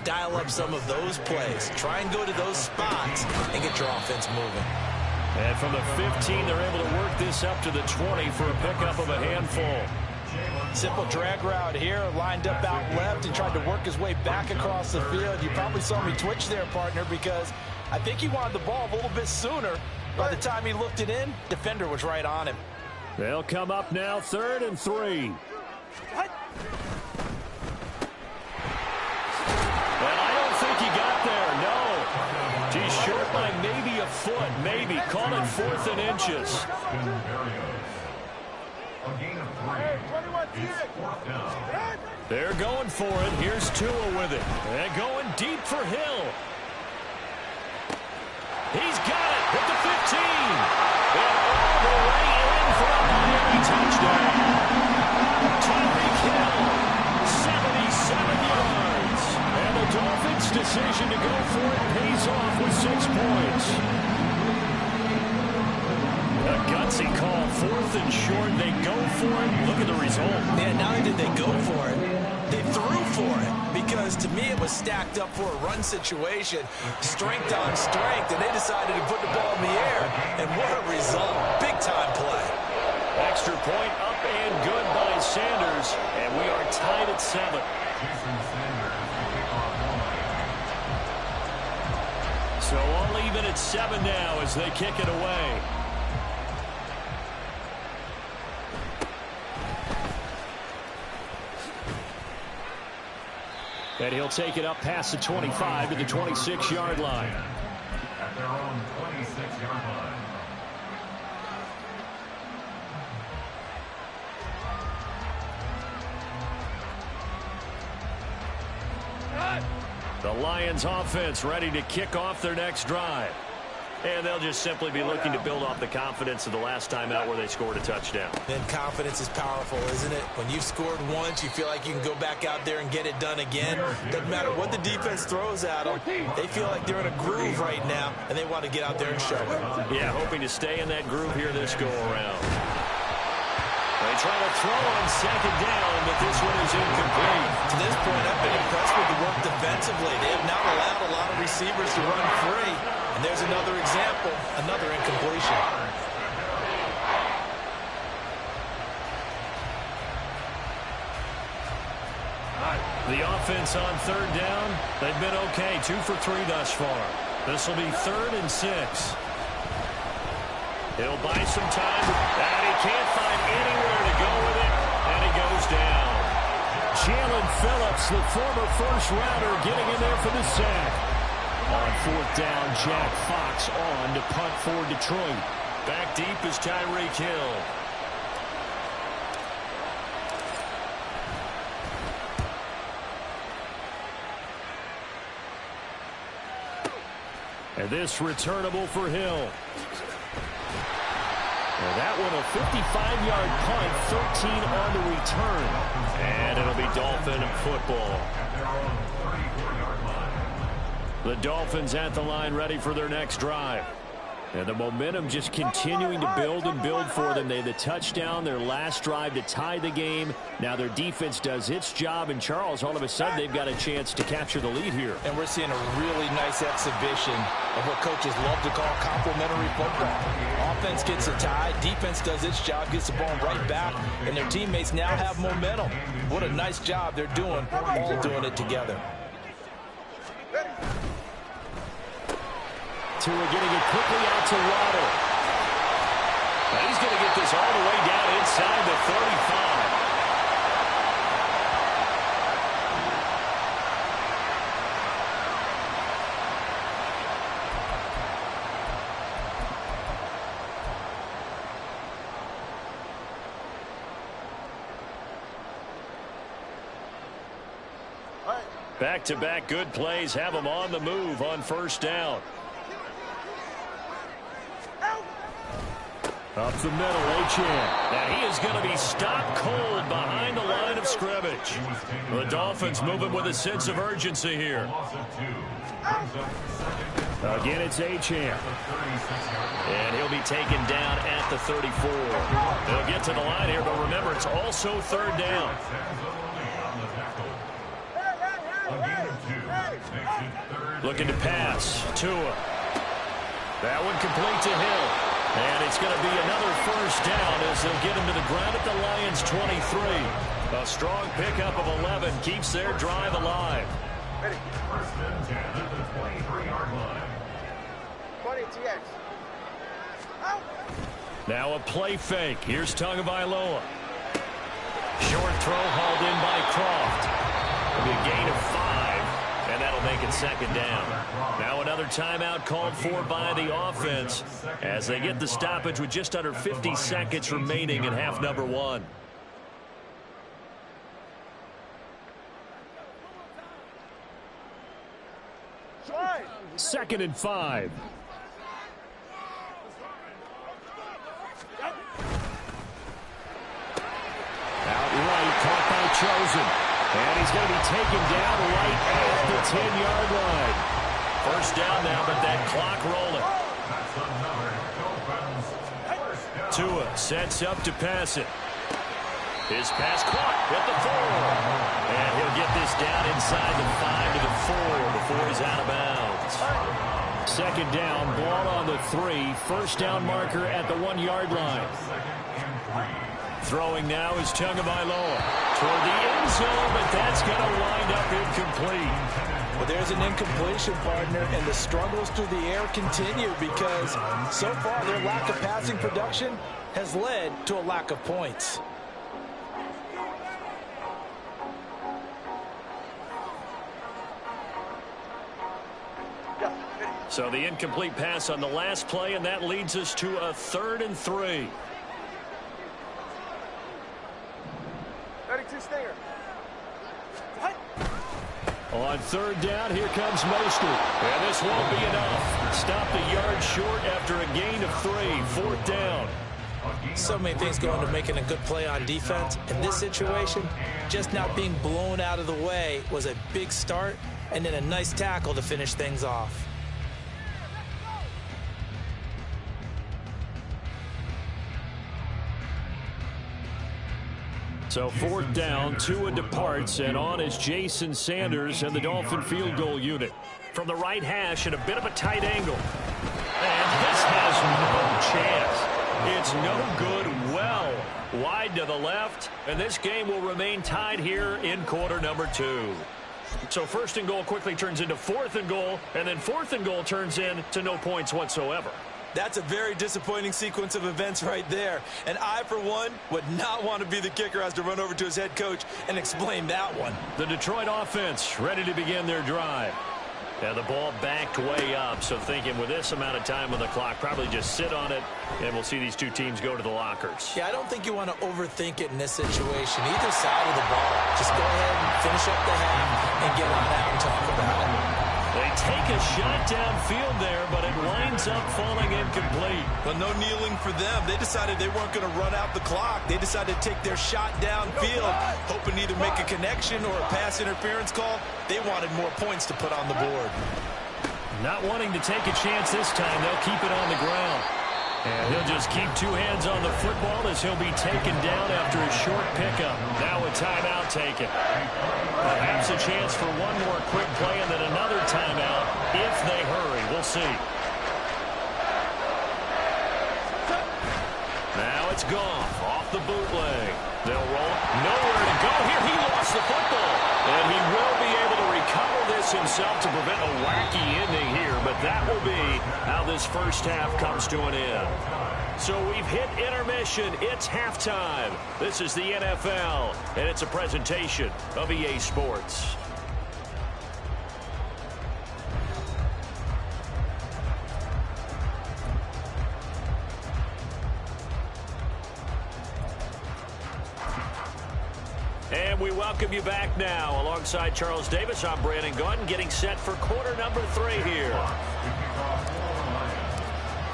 S7: Dial up some of those plays. Try and go to those spots and get your offense moving.
S3: And from the 15, they're able to work this up to the 20 for a pickup of a handful.
S7: Simple drag route here, lined up out left and tried to work his way back across the field. You probably saw me twitch there, partner, because I think he wanted the ball a little bit sooner. By the time he looked it in, defender was right on him.
S3: They'll come up now, 3rd and 3. And I don't think he got there, no. He's short by maybe a foot, maybe. Call it 4th and inches.
S6: A gain of 3. It's 4th down.
S3: They're going for it. Here's Tua with it. And going deep for Hill. He's got it at the 15. And all the way in for a Miami touchdown. Tyreek Hill, 77 yards. And the Dolphins' decision to go for it pays off with 6 points. A gutsy call, 4th and short. They go for it. Look at the result.
S7: Yeah, not only did they go for it, they threw for it. Because to me, it was stacked up for a run situation, strength on strength, and they decided to put the ball in the air. And what a result. Big-time play.
S3: Extra point up and good by Sanders. And we are tied at 7.
S6: Jason Sanders to kick off for the Lions.
S3: So all even at 7 now as they kick it away. And he'll take it up past the 25 to the 26-yard line.
S6: At their own 26-yard line.
S3: The Lions offense ready to kick off their next drive. And they'll just simply be looking to build off the confidence of the last time out where they scored a touchdown.
S4: Then confidence is powerful, isn't it? When you've scored once, you feel like you can go back out there and get it done again. Doesn't matter what the defense throws at them. They feel like they're in a groove right now, and they want to get out there and show it.
S3: Yeah, hoping to stay in that groove here this go-around. They try to throw on second down, but this one is incomplete.
S4: To this point, I've been impressed with the work defensively. They have not allowed a lot of receivers to run free. And there's another example, another incompletion.
S3: The offense on third down, they've been okay, 2 for 3 thus far. This will be 3rd and 6. He'll buy some time, and he can't find anywhere to go with it, and he goes down. Jalen Phillips, the former first-rounder, getting in there for the sack. On 4th down, Jack Fox on to punt for Detroit. Back deep is Tyreek Hill. And this returnable for Hill. And that one a 55-yard punt, 13 on the return. And it'll be Dolphin football. The Dolphins at the line ready for their next drive. And the momentum just continuing to build and build for them. They had the touchdown, their last drive to tie the game. Now their defense does its job. And Charles, all of a sudden, they've got a chance to capture the lead here.
S7: And we're seeing a really nice exhibition of what coaches love to call complementary football. Offense gets a tie, defense does its job, gets the ball right back, and their teammates now have momentum. What a nice job they're doing, all doing it together.
S3: Tua getting it quickly out to Waddle. Now he's going to get this all the way down inside the 35. Back-to-back good plays have them on the move on 1st down. Up the middle, Achane. Now he is going to be stopped cold behind the line of scrimmage. The Dolphins moving with a sense of urgency here. Again, it's Achane. And he'll be taken down at the 34. They'll get to the line here, but remember, it's also 3rd down. Looking to pass. Tua. That one complete to Hill. And it's going to be another 1st down as they'll get him to the ground at the Lions' 23. A strong pickup of 11 keeps their drive alive.
S5: Ready.
S6: 1st and 10 at the 23-yard line.
S5: 20 TX. Out.
S3: Now a play fake. Here's Tagovailoa. Short throw hauled in by Croft. It'll be a gain of 5, and that'll make it 2nd down. Now another timeout called for by the offense as they get the stoppage with just under 50 seconds remaining in half number 1.
S5: Try.
S3: 2nd and 5. Outright caught by Chosen. And he's going to be taken down right at the 10-yard line. 1st down now, but that clock rolling. Tua sets up to pass it. His pass caught at the 4. And he'll get this down inside the 5 to the 4 before he's out of bounds. 2nd down, ball on the 3. 1st down marker at the 1-yard line. Throwing now is Tagovailoa toward the end zone, but that's going to wind up incomplete.
S7: Well, there's an incompletion, partner, and the struggles through the air continue because so far their lack of passing production has led to a lack of points.
S3: So the incomplete pass on the last play, and that leads us to a 3rd and 3.
S5: 32 Stinger.
S3: On third down, here comes Mostert. And this won't be enough. Stopped a yard short after a gain of 3. Fourth down.
S4: So many things go into making a good play on defense. In this situation, just not being blown out of the way was a big start, and then a nice tackle to finish things off.
S3: So fourth down, Tua departs, and on is Jason Sanders and the Dolphin field goal unit. From the right hash at a bit of a tight angle. And this has no chance. It's no good. Well, wide to the left, and this game will remain tied here in quarter number 2. So first and goal quickly turns into fourth and goal, and then fourth and goal turns into no points whatsoever.
S4: That's a very disappointing sequence of events right there. And I, for one, would not want to be the kicker who has to run over to his head coach and explain that one.
S3: The Detroit offense ready to begin their drive. Yeah, the ball backed way up, so thinking with this amount of time on the clock, probably just sit on it, and we'll see these two teams go to the lockers.
S4: Yeah, I don't think you want to overthink it in this situation. Either side of the ball, just go ahead and finish up the half and get on out and talk about it.
S3: They take a shot downfield there, but it winds up falling incomplete.
S4: Well, no kneeling for them. They decided they weren't going to run out the clock. They decided to take their shot downfield, hoping to either make a connection or a pass interference call. They wanted more points to put on the board.
S3: Not wanting to take a chance this time, they'll keep it on the ground. And he'll just keep two hands on the football as he'll be taken down after a short pickup. Now a timeout taken. Perhaps a chance for one more quick play and then another timeout if they hurry. We'll see. Now it's Goff off the bootleg. They'll roll. Nowhere to go here. He lost the football. And he will be able to recover this himself to prevent a wacky ending here. But that will be how this first half comes to an end. So we've hit intermission. It's halftime. This is the NFL, and it's a presentation of EA Sports. And we welcome you back now. Alongside Charles Davis, I'm Brandon Gaudin, getting set for quarter number 3 here.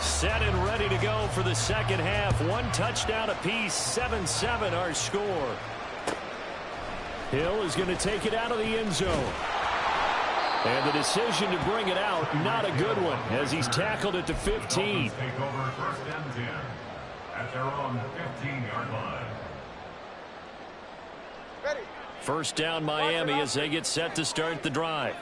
S3: Set and ready to go for the second half. One touchdown apiece, 7-7 our score. Hill is going to take it out of the end zone. And the decision to bring it out, not a good one, as he's tackled it to 15.
S6: Take over first and 10 at their own 15-yard line.
S3: First down Miami as they get set to start the drive.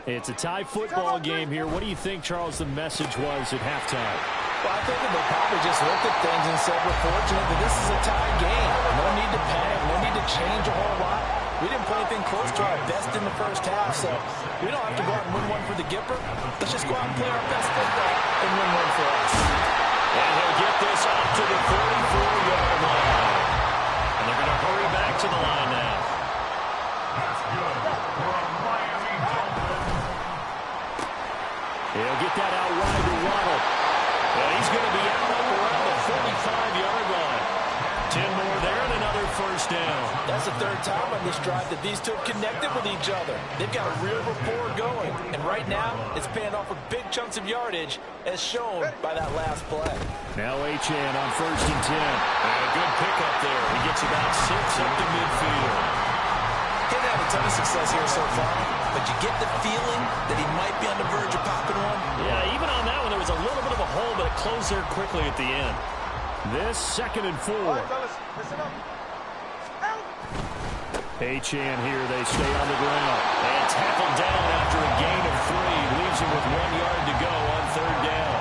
S3: It's a tie football game here. What do you think, Charles, the message was at halftime?
S4: Well, I think they probably just looked at things and said, we're fortunate that this is a tie game. No need to panic. No need to change a whole lot. We didn't play anything close to our best in the first half, so we don't have to go out and win one for the Gipper. Let's just go out and play our best football and win one for us.
S3: And he'll get this up to the 44-yard line. And they're going to hurry back to the line now.
S6: That's good for a Miami Dolphins.
S3: He'll get that out wide to Waddle. And he's going to be out up around the 45-yard line. 10 more there and another first down.
S4: That's the third time on this drive that these two have connected with each other. They've got a real rapport going. And right now, it's paying off with big chunks of yardage, as shown by that last play.
S3: Now Achane on first and 10. And a good pickup there. He gets about 6 up to midfield.
S4: He hasn't had a ton of success here so far, but you get the feeling that he might be on the verge of popping one.
S3: Yeah, even on that one, there was a little bit of a hole, but it closed there quickly at the end. This second and 4. Achane here, they stay on the ground. And tackled down after a gain of 3. Leaves him with 1 yard to go on third down.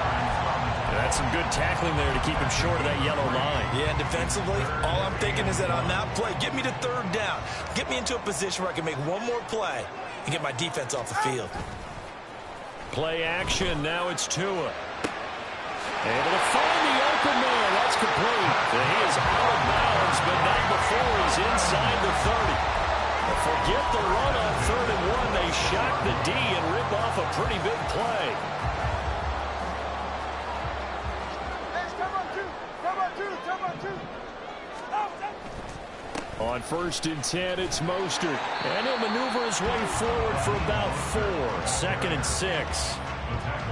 S3: That's some good tackling there to keep him short of that yellow line.
S4: Yeah, and defensively, all I'm thinking is that on that play, get me to third down. Get me into a position where I can make one more play and get my defense off the field.
S3: Play action, now it's Tua. Able to find the open man. That's complete. And he is out of bounds, but not before he's inside the 30. Forget the run on third and 1. They shock the D and rip off a pretty big play. On 1st and 10, it's Mostert. And he'll maneuver his way forward for about 4. 2nd and 6.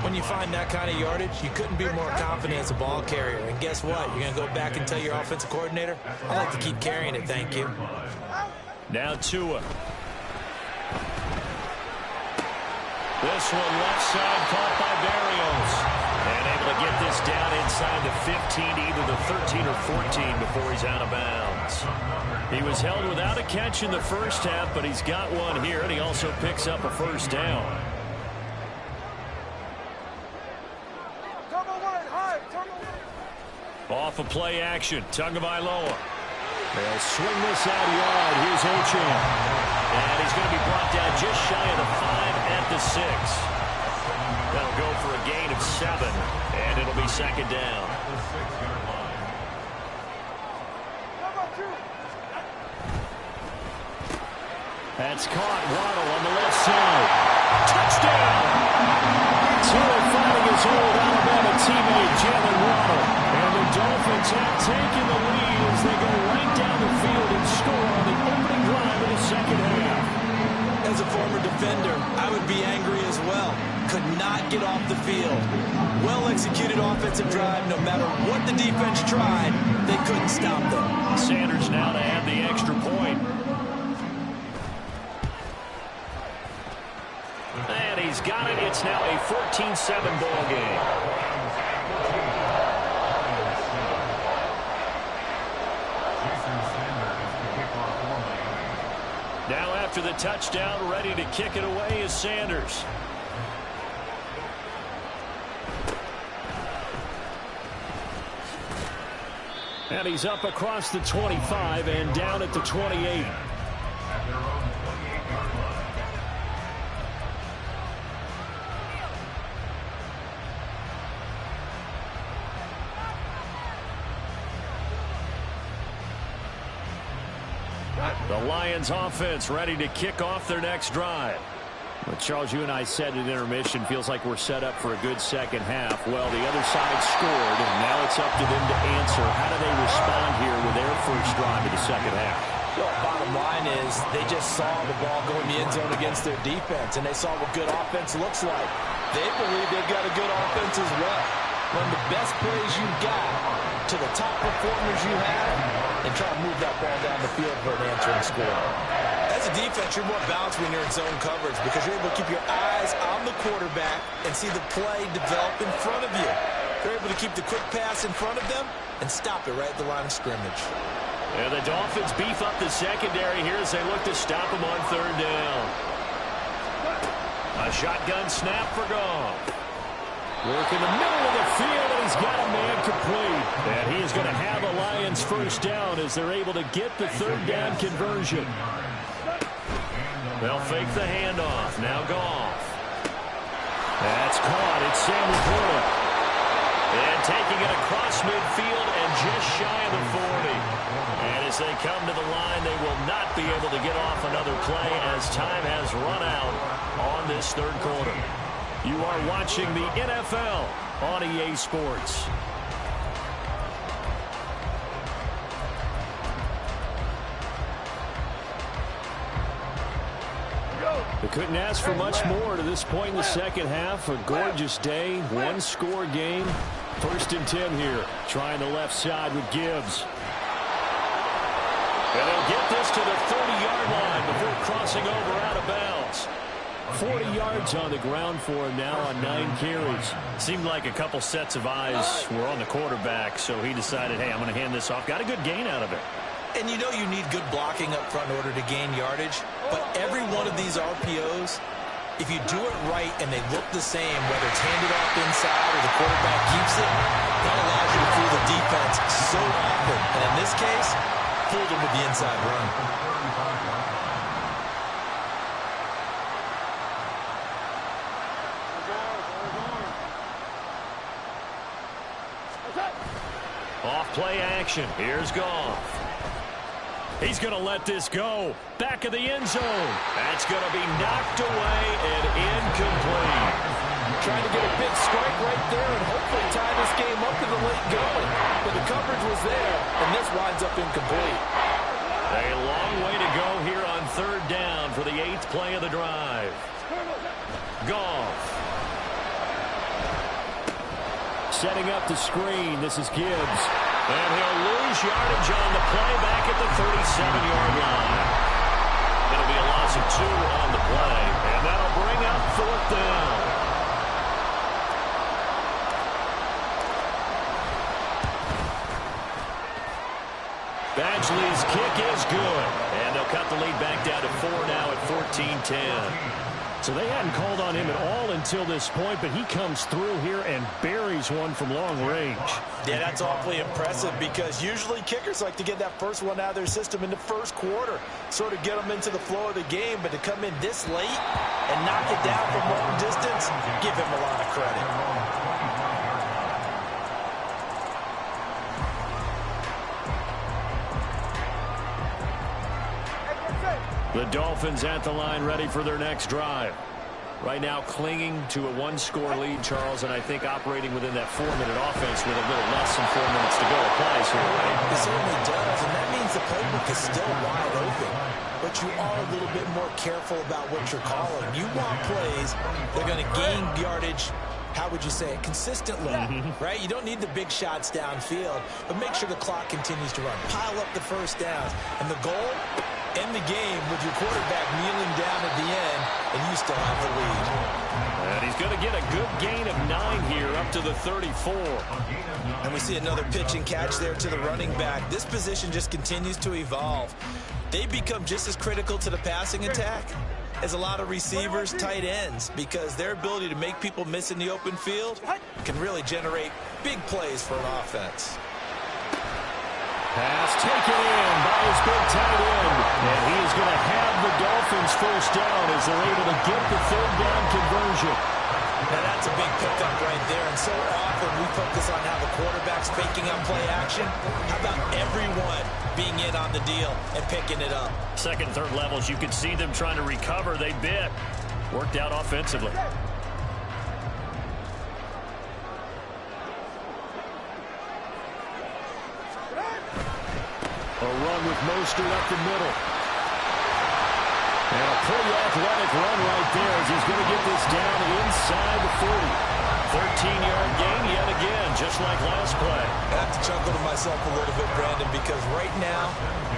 S4: When you find that kind of yardage, you couldn't be more confident as a ball carrier. And guess what? You're going to go back and tell your offensive coordinator, I like to keep carrying it, thank you.
S3: Now Tua. This one left side caught by Barrios. And able to get this down inside the 15, either the 13 or 14 before he's out of bounds. He was held without a catch in the first half, but he's got one here, and he also picks up a first down. Off of play action, Tagovailoa. They'll swing this out yard. Here's Achane. And he's going to be brought down just shy of the 5 at the 6. That'll go for a gain of 7, and it'll be 2nd down. That's caught. Waddle on the left side. Touchdown! Tua finding his old Alabama teammate, Jalen Waddle. And the Dolphins have taken the lead as they go right down the field and score on the opening drive of the second half.
S4: As a former defender, I would be angry as well. Could not get off the field. Well-executed offensive drive. No matter what the defense tried, they couldn't stop them.
S3: Sanders now to add the extra point. And he's got it. It's now a 14-7 ball game. Now after the touchdown, ready to kick it away is Sanders. And he's up across the 25 and down at the 28. The Lions offense ready to kick off their next drive. Well, Charles, you and I said at intermission, feels like we're set up for a good second half. Well, the other side scored, and now it's up to them to answer. How do they respond here with their first drive of the second half?
S7: Well, bottom line is they just saw the ball go in the end zone against their defense, and they saw what good offense looks like. They believe they've got a good offense as well. Run the best plays you've got to the top performers you have, and try to move that ball down the field for an answering score.
S4: As a defense, you're more balanced when you're in zone coverage because you're able to keep your eyes on the quarterback and see the play develop in front of you. You're able to keep the quick pass in front of them and stop it right at the line of scrimmage.
S3: And the Dolphins beef up the secondary here as they look to stop him on 3rd down. A shotgun snap for Goff. Work in the middle of the field, and he's got a man complete. And he is going to have a Lions first down as they're able to get the 3rd down conversion. They'll fake the handoff. Now Goff. That's caught. It's Sam LaPorta. And taking it across midfield and just shy of the 40. And as they come to the line, they will not be able to get off another play as time has run out on this 3rd quarter. You are watching the NFL on EA Sports. They couldn't ask for much more to this point in the second half. A gorgeous day, 1-score game. 1st and 10 here. Trying the left side with Gibbs. And they'll get this to the 30-yard line before crossing over out of bounds. 40 yards on the ground for him now on 9 carries. Seemed like a couple sets of eyes were on the quarterback, so he decided, hey, I'm going to hand this off. Got a good gain out of it.
S4: And you know you need good blocking up front in order to gain yardage, but every one of these RPOs, if you do it right and they look the same, whether it's handed off inside or the quarterback keeps it, that allows you to fool the defense so often. And in this case, fooled them with the inside run.
S3: Off play action. Here's Goff. He's going to let this go. Back of the end zone. That's going to be knocked away and incomplete.
S7: Trying to get a big strike right there and hopefully tie this game up in the late going. But the coverage was there, and this winds up incomplete.
S3: A long way to go here on third down for the 8th play of the drive. Goff. Setting up the screen. This is Gibbs. And he'll lose yardage on the play back at the 37-yard line. It'll be a loss of 2 on the play. And that'll bring up 4th down. Badgley's kick is good. And they'll cut the lead back down to 4 now at 14-10. So they hadn't called on him at all until this point, but he comes through here and buries one from long range.
S7: Yeah, that's awfully impressive because usually kickers like to get that first one out of their system in the first quarter, sort of get them into the flow of the game, but to come in this late and knock it down from long distance, give him a lot of credit.
S3: The Dolphins at the line ready for their next drive. Right now clinging to a 1-score lead, Charles, and I think operating within that 4-minute offense with a little less than 4 minutes to go applies here, right?
S7: It certainly does, and that means the playbook is still wide open. But you are a little bit more careful about what you're calling. You want plays that are going to gain yardage, how would you say it, consistently, right? You don't need the big shots downfield, but make sure the clock continues to run. Pile up the first downs. And the goal, end the game with your quarterback kneeling down at the end, and you still have the lead.
S3: And he's going to get a good gain of 9 here up to the 34.
S7: And we see another pitch and catch there to the running back. This position just continues to evolve. They become just as critical to the passing attack as a lot of receivers, tight ends, because their ability to make people miss in the open field can really generate big plays for an offense.
S3: Pass taken in by his big tight end. And he is going to have the Dolphins first down as they're able to get the third down conversion.
S7: Now that's a big pickup right there. And so often we focus on how the quarterback's faking up play action. How about everyone being in on the deal and picking it up?
S3: Second, third levels, you could see them trying to recover. They bit. Worked out offensively. A run with Mostert up the middle. And a pretty athletic run right there as he's going to get this down inside the 40. 13-yard gain yet again, just like last play.
S7: I have to chuckle to myself a little bit, Brandon, because right now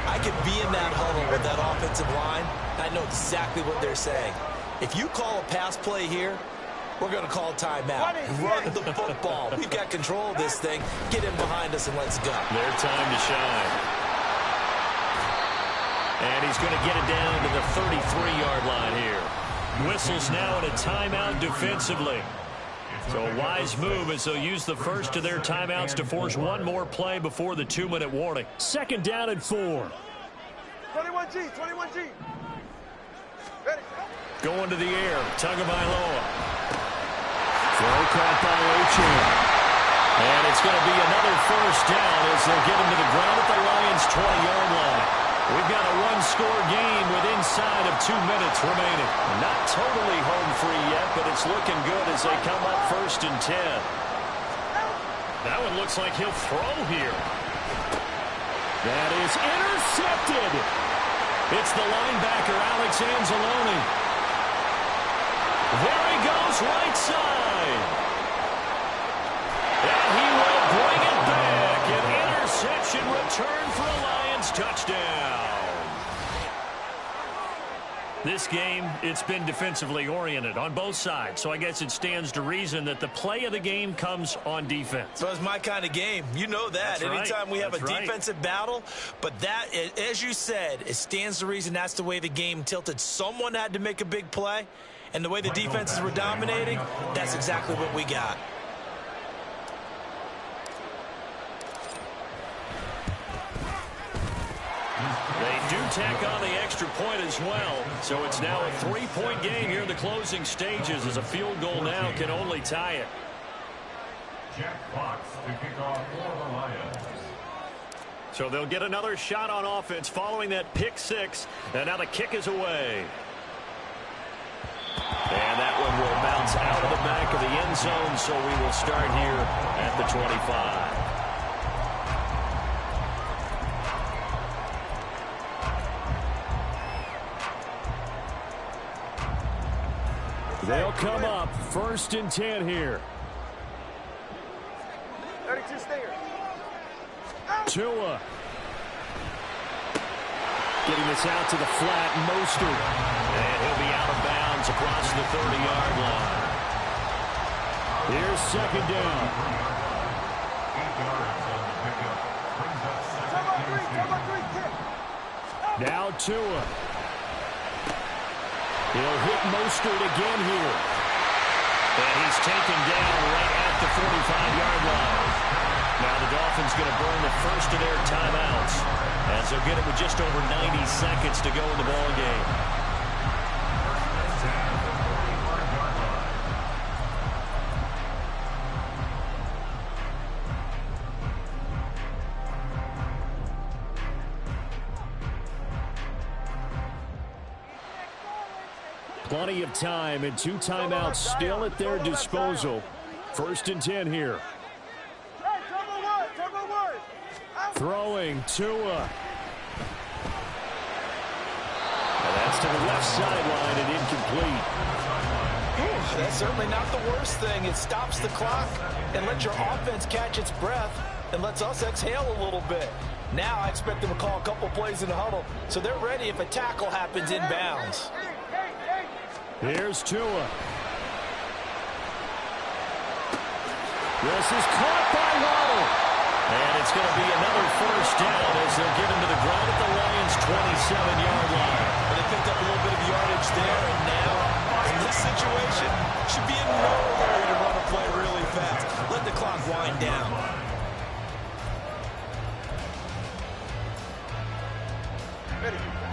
S7: I could be in that huddle with that offensive line. I know exactly what they're saying. If you call a pass play here, we're going to call timeout. Run the football. We've got control of this thing. Get in behind us and let's go.
S3: Their time to shine. And he's going to get it down to the 33-yard line here. Whistles now in a timeout defensively. So a wise move as they'll use the first of their timeouts to force one more play before the 2-minute warning. Second down and 4.
S5: 21G, 21G. Ready.
S3: Going to the air, Tagovailoa. Throw caught by Ochoa. And it's going to be another first down as they'll get him to the ground at the Lions' 20-yard line. We've got a one-score game with inside of 2 minutes remaining. Not totally home free yet, but it's looking good as they come up first and 10. That one looks like he'll throw here. That is intercepted. It's the linebacker, Alex Anzalone. There he goes, right side. And he will bring it back. An interception return for a Lions touchdown. This game, it's been defensively oriented on both sides, so I guess it stands to reason that the play of the game comes on defense.
S7: So it's my kind of game. You know that.
S3: That's right.
S7: Anytime we have
S3: That's
S7: a
S3: right.
S7: defensive battle, but that, as you said, it stands to reason that's the way the game tilted. Someone had to make a big play, and the way the defenses were dominating, that's exactly what we got.
S3: They do tack on the extra point as well, so it's now a 3-point game here in the closing stages as a field goal now can only tie it.
S6: Jack Fox to kick off for the Lions.
S3: So they'll get another shot on offense following that pick six, and now the kick is away. And that one will bounce out of the back of the end zone, so we will start here at the 25. They'll come up 1st and 10 here.
S5: 32 stinger.
S3: Tua. Getting this out to the flat, Mostert. And he'll be out of bounds across the 30-yard line. Here's 2nd down. Now Tua. He'll hit Mostert again here. And he's taken down right at the 45-yard line. Now the Dolphins going to burn the first of their timeouts as they'll get it with just over 90 seconds to go in the ball game. Plenty of time and 2 timeouts still at their disposal. 1st and 10 here. Throwing Tua. And that's to the left sideline and incomplete.
S4: That's certainly not the worst thing. It stops the clock and lets your offense catch its breath and lets us exhale a little bit. Now I expect them to call a couple plays in the huddle so they're ready if a tackle happens inbounds.
S3: Here's Tua. This is caught by Waddle. And it's going to be another 1st down as they'll get him to the ground at the Lions' 27-yard line.
S4: Well, they picked up a little bit of yardage there, and now, in this situation, should be in no hurry to run a play really fast. Let the clock wind down.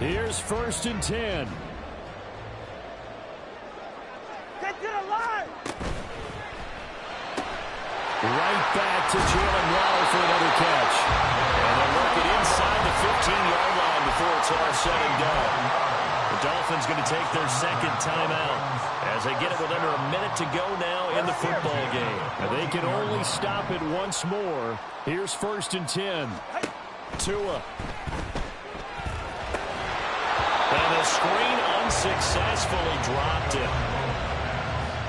S3: Here's 1st and 10.
S5: Get to the line!
S3: Right back to Jalen Waddle for another catch. And they'll work it inside the 15-yard line before it's all said and done. The Dolphins going to take their 2nd timeout as they get it with under a minute to go now in the football game. And they can only stop it once more. Here's 1st and 10. Tua. And the screen unsuccessfully dropped it.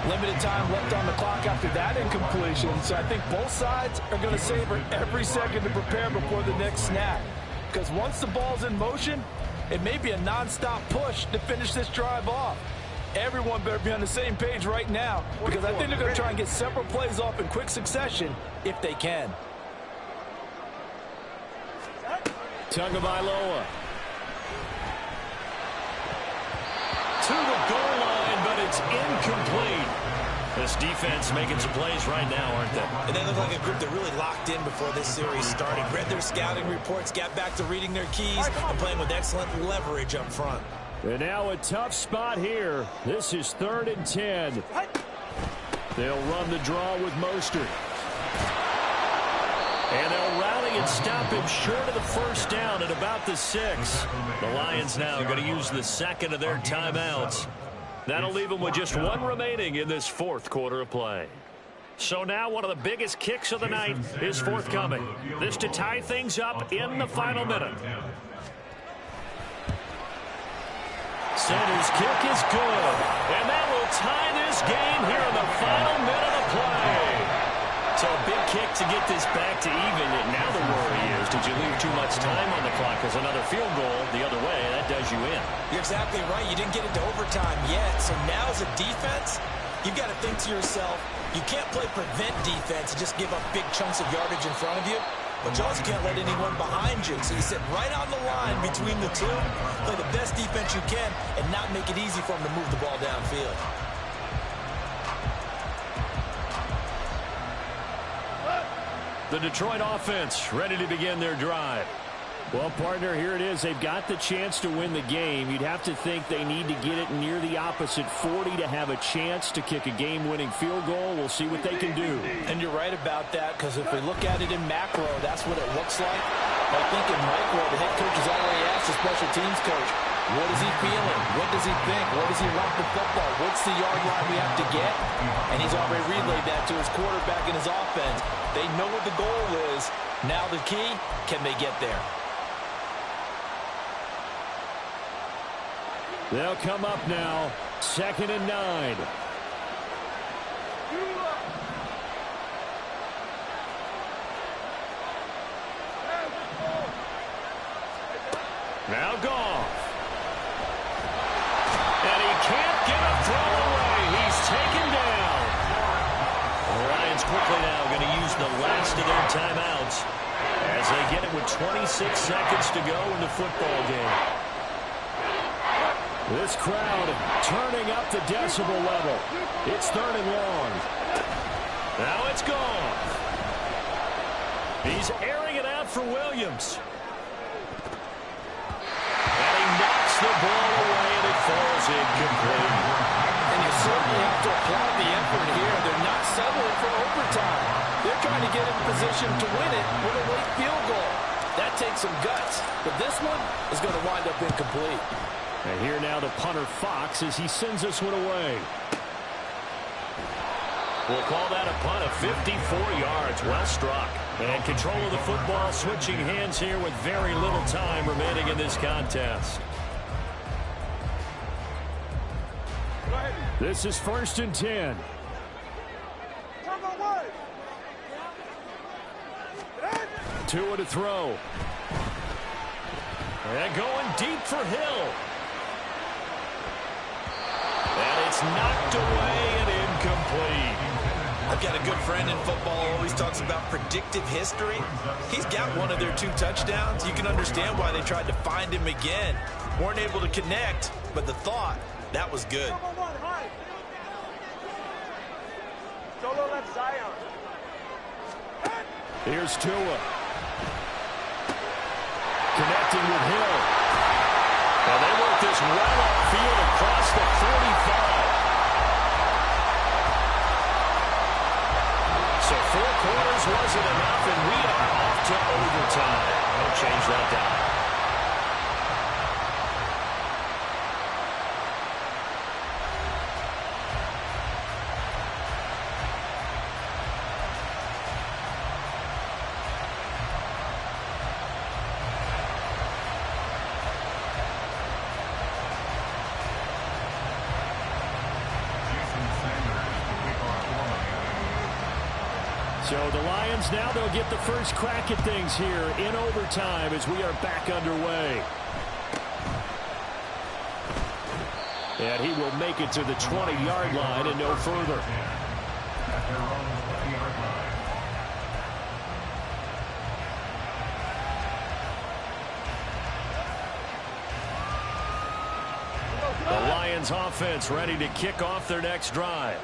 S4: Limited time left on the clock after that incompletion, so I think both sides are going to savor every second to prepare before the next snap. Because once the ball's in motion, it may be a non-stop push to finish this drive off. Everyone better be on the same page right now, because I think they're going to try and get several plays off in quick succession if they can.
S3: Tagovailoa. To the goal line, but it's incomplete. This defense making some plays right now, aren't they?
S4: And they look like a group that really locked in before this series started. Read their scouting reports, got back to reading their keys, and playing with excellent leverage up front.
S3: And now a tough spot here. This is 3rd and 10. They'll run the draw with Mostert. And they'll rally and stop him short of the 1st down at about the 6. The Lions now going to use the 2nd of their timeouts. That'll leave them with just 1 remaining in this 4th quarter of play. So now one of the biggest kicks of the night is forthcoming. This to tie things up in the final minute. Center's kick is good. And that will tie this game here in the final minute of play. So a big kick to get this back to even. And now the worry is, did you leave too much time on the clock? Because another field goal the other way, that does you in.
S4: You're exactly right. You didn't get into overtime yet. So now as a defense, you've got to think to yourself, you can't play prevent defense and just give up big chunks of yardage in front of you. But you also can't let anyone behind you. So you sit right on the line between the two, play the best defense you can, and not make it easy for them to move the ball downfield.
S3: The Detroit offense ready to begin their drive. Well, partner, here it is. They've got the chance to win the game. You'd have to think they need to get it near the opposite 40 to have a chance to kick a game-winning field goal. We'll see what they can do.
S4: And you're right about that, because if we look at it in macro, that's what it looks like. I think in micro, the head coach has already asked the special teams coach, what is he feeling? What does he think? What does he want the football? What's the yard line we have to get? And he's already relayed that to his quarterback and his offense. They know what the goal is. Now the key, can they get there?
S3: They'll come up now, 2nd and 9. timeouts as they get it with 26 seconds to go in the football game. This crowd turning up the decibel level. It's 3rd and long. Now it's gone. He's airing it out for Williams. And he knocks the ball away, and it falls incomplete.
S7: And you certainly have to applaud the effort here. They're not settling for overtime. They're trying to get in position to win it with a late field goal. That takes some guts, but this one is going to wind up incomplete.
S3: And here now the punter Fox as he sends this one away. We'll call that a punt of 54 yards. Well struck. And control of the football switching hands here with very little time remaining in this contest. This is 1st and 10. Tua to throw. And going deep for Hill. And it's knocked away and incomplete.
S7: I've got a good friend in football who always talks about predictive history. He's got one of their 2 touchdowns. You can understand why they tried to find him again. Weren't able to connect, but the thought, that was good.
S5: Solo left Zion.
S3: Here's Tua. Connecting with Hill. And they work this well upfield across the 45. So 4 quarters wasn't enough, and we are off to overtime. Don't change that down. So the Lions now they'll get the first crack at things here in overtime as we are back underway. And he will make it to the 20-yard line and no further. The Lions offense ready to kick off their next drive.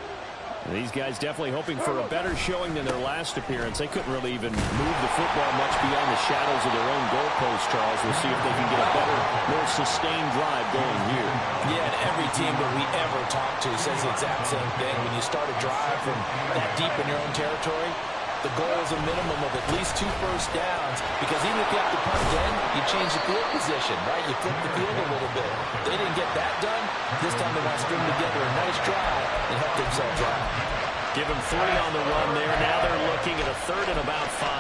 S3: These guys definitely hoping for a better showing than their last appearance. They couldn't really even move the football much beyond the shadows of their own goalpost, Charles. We'll see if they can get a better, more sustained drive going here.
S7: Yeah, and every team that we ever talk to says the exact same thing. When you start a drive from that deep in your own territory, the goal is a minimum of at least 2 first downs, because even if you have to punt again, you change the field position, right? You flip the field a little bit. They didn't get that done. This time they want to string together a nice drive and help themselves out.
S3: Give them 3 on the run there. Now they're looking at a 3rd and about 5.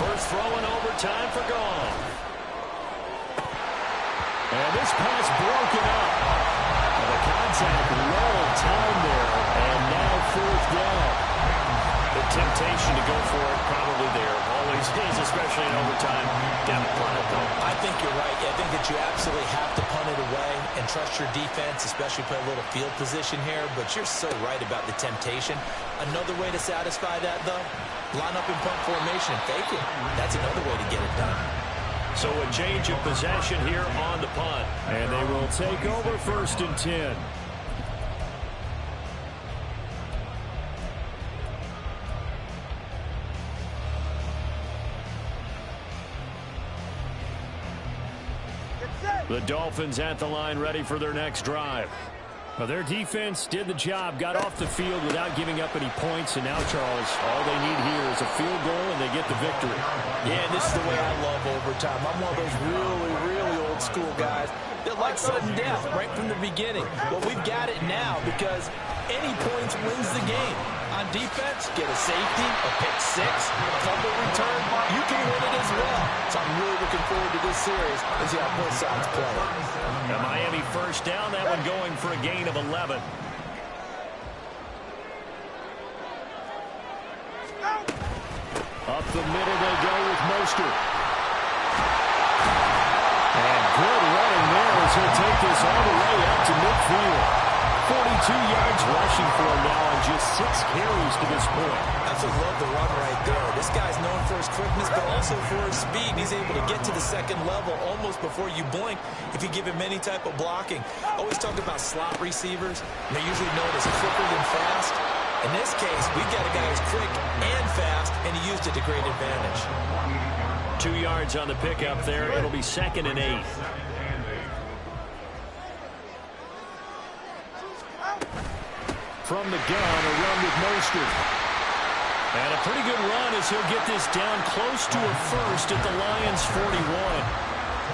S3: First throw in overtime for Goff. And this pass broken up. And the contact well timed there. And now 4th down. The temptation to go for it probably there. Always is, especially in overtime. Got to punt it, though.
S7: I think you're right. I think that you absolutely have to punt it away and trust your defense, especially play a little field position here. But you're so right about the temptation. Another way to satisfy that, though, line up in punt formation and fake it. That's another way to get it done.
S3: So a change of possession here on the punt. And they will take over 1st and 10. The Dolphins at the line ready for their next drive. Well, their defense did the job, got off the field without giving up any points, and now, Charles, all they need here is a field goal, and they get the victory.
S7: Yeah, this is the way I love overtime. I'm one of those really, really old school guys that like sudden death right from the beginning. Well, we've got it now because any points wins the game. On defense, get a safety, a pick 6, a fumble return, you can win it as well. So I'm really looking forward to this series and see how both sides play.
S3: The Miami first down, that one going for a gain of 11. Up the middle they go with Mostert. this all the way up to midfield. 42 yards rushing for him now on just 6 carries to this point.
S4: Absolutely love the run right there. This guy's known for his quickness, but also for his speed. He's able to get to the second level almost before you blink if you give him any type of blocking. I always talk about slot receivers, and they're usually known as quicker than fast. In this case, we've got a guy who's quick and fast, and he used it to great advantage.
S3: 2 yards on the pickup there. It'll be 2nd and 8. From the gun, a run with Mostert. And a pretty good run as he'll get this down close to a first at the Lions' 41.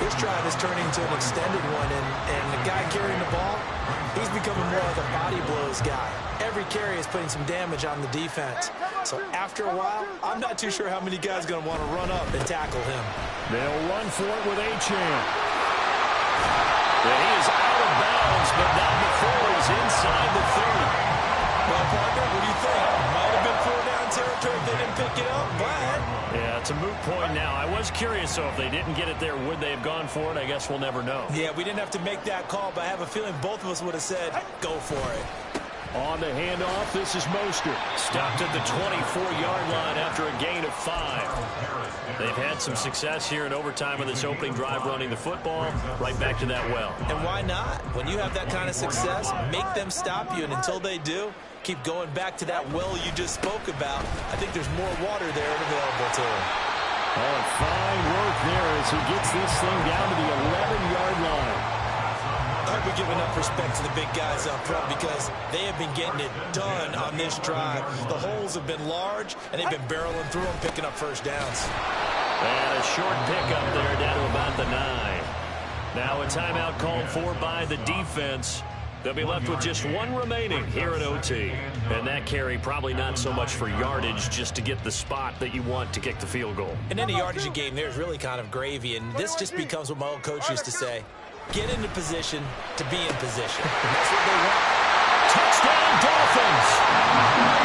S4: This drive is turning into an extended one, and the guy carrying the ball, he's becoming more of a body blows guy. Every carry is putting some damage on the defense. So after a while, I'm not too sure how many guys are going to want to run up and tackle him.
S3: They'll run for it with Achane. And he is out of bounds, but not before he's inside the 30.
S4: Well, partner, what do you think? Might have been 4-down territory if they didn't pick it up, but...
S3: Yeah, it's a moot point now. I was curious, so if they didn't get it there, would they have gone for it? I guess we'll never know.
S4: Yeah, we didn't have to make that call, but I have a feeling both of us would have said, go for it.
S3: On the handoff, this is Mostert. Stopped at the 24-yard line after a gain of 5. They've had some success here in overtime with this opening drive running the football. Right back to that well.
S4: And why not? When you have that kind of success, make them stop you, and until they do, keep going back to that well you just spoke about. I think there's more water there available to him.
S3: Oh, fine work there as he gets this thing down to the 11-yard line.
S4: I hope we give enough respect to the big guys up front because they have been getting it done on this drive. The holes have been large, and they've been barreling through them, picking up first downs.
S3: And a short pickup there down to about the 9. Now a timeout called for by the defense. They'll be left with just 1 remaining here at OT. And that carry probably not so much for yardage, just to get the spot that you want to kick the field goal.
S4: In any yardage game, there's really kind of gravy, and this just becomes what my old coach used to say. Get into position to be in position. And that's what they want.
S3: Touchdown, Dolphins!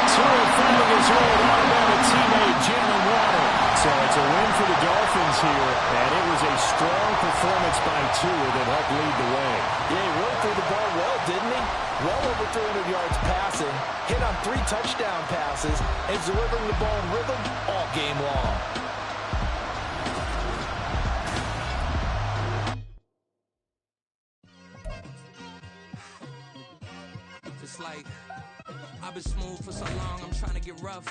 S3: Tua finding his old Alabama teammate, Jalen Waddle. So it's a win for the Dolphins here, and it was a strong performance by Tua that helped lead the way.
S4: Yeah, he really threw the ball well, didn't he? Well over 300 yards passing, hit on 3 touchdown passes, and he's delivering the ball in rhythm all game long.
S8: It's like I've been smooth for so long, I'm trying to get rough.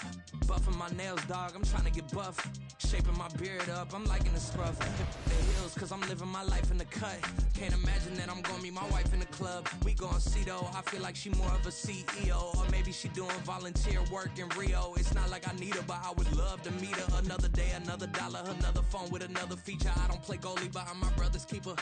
S8: Buffing my nails, dog, I'm trying to get buff. Shaping my beard up, I'm liking the scruff. The heels, cause I'm living my life in the cut. Can't imagine that I'm gonna meet my wife in the club. We gon' see though, I feel like she more of a CEO. Or maybe she doing volunteer work in Rio. It's not like I need her, but I would love to meet her. Another day, another dollar, another phone with another feature. I don't play goalie, but I'm my brother's keeper.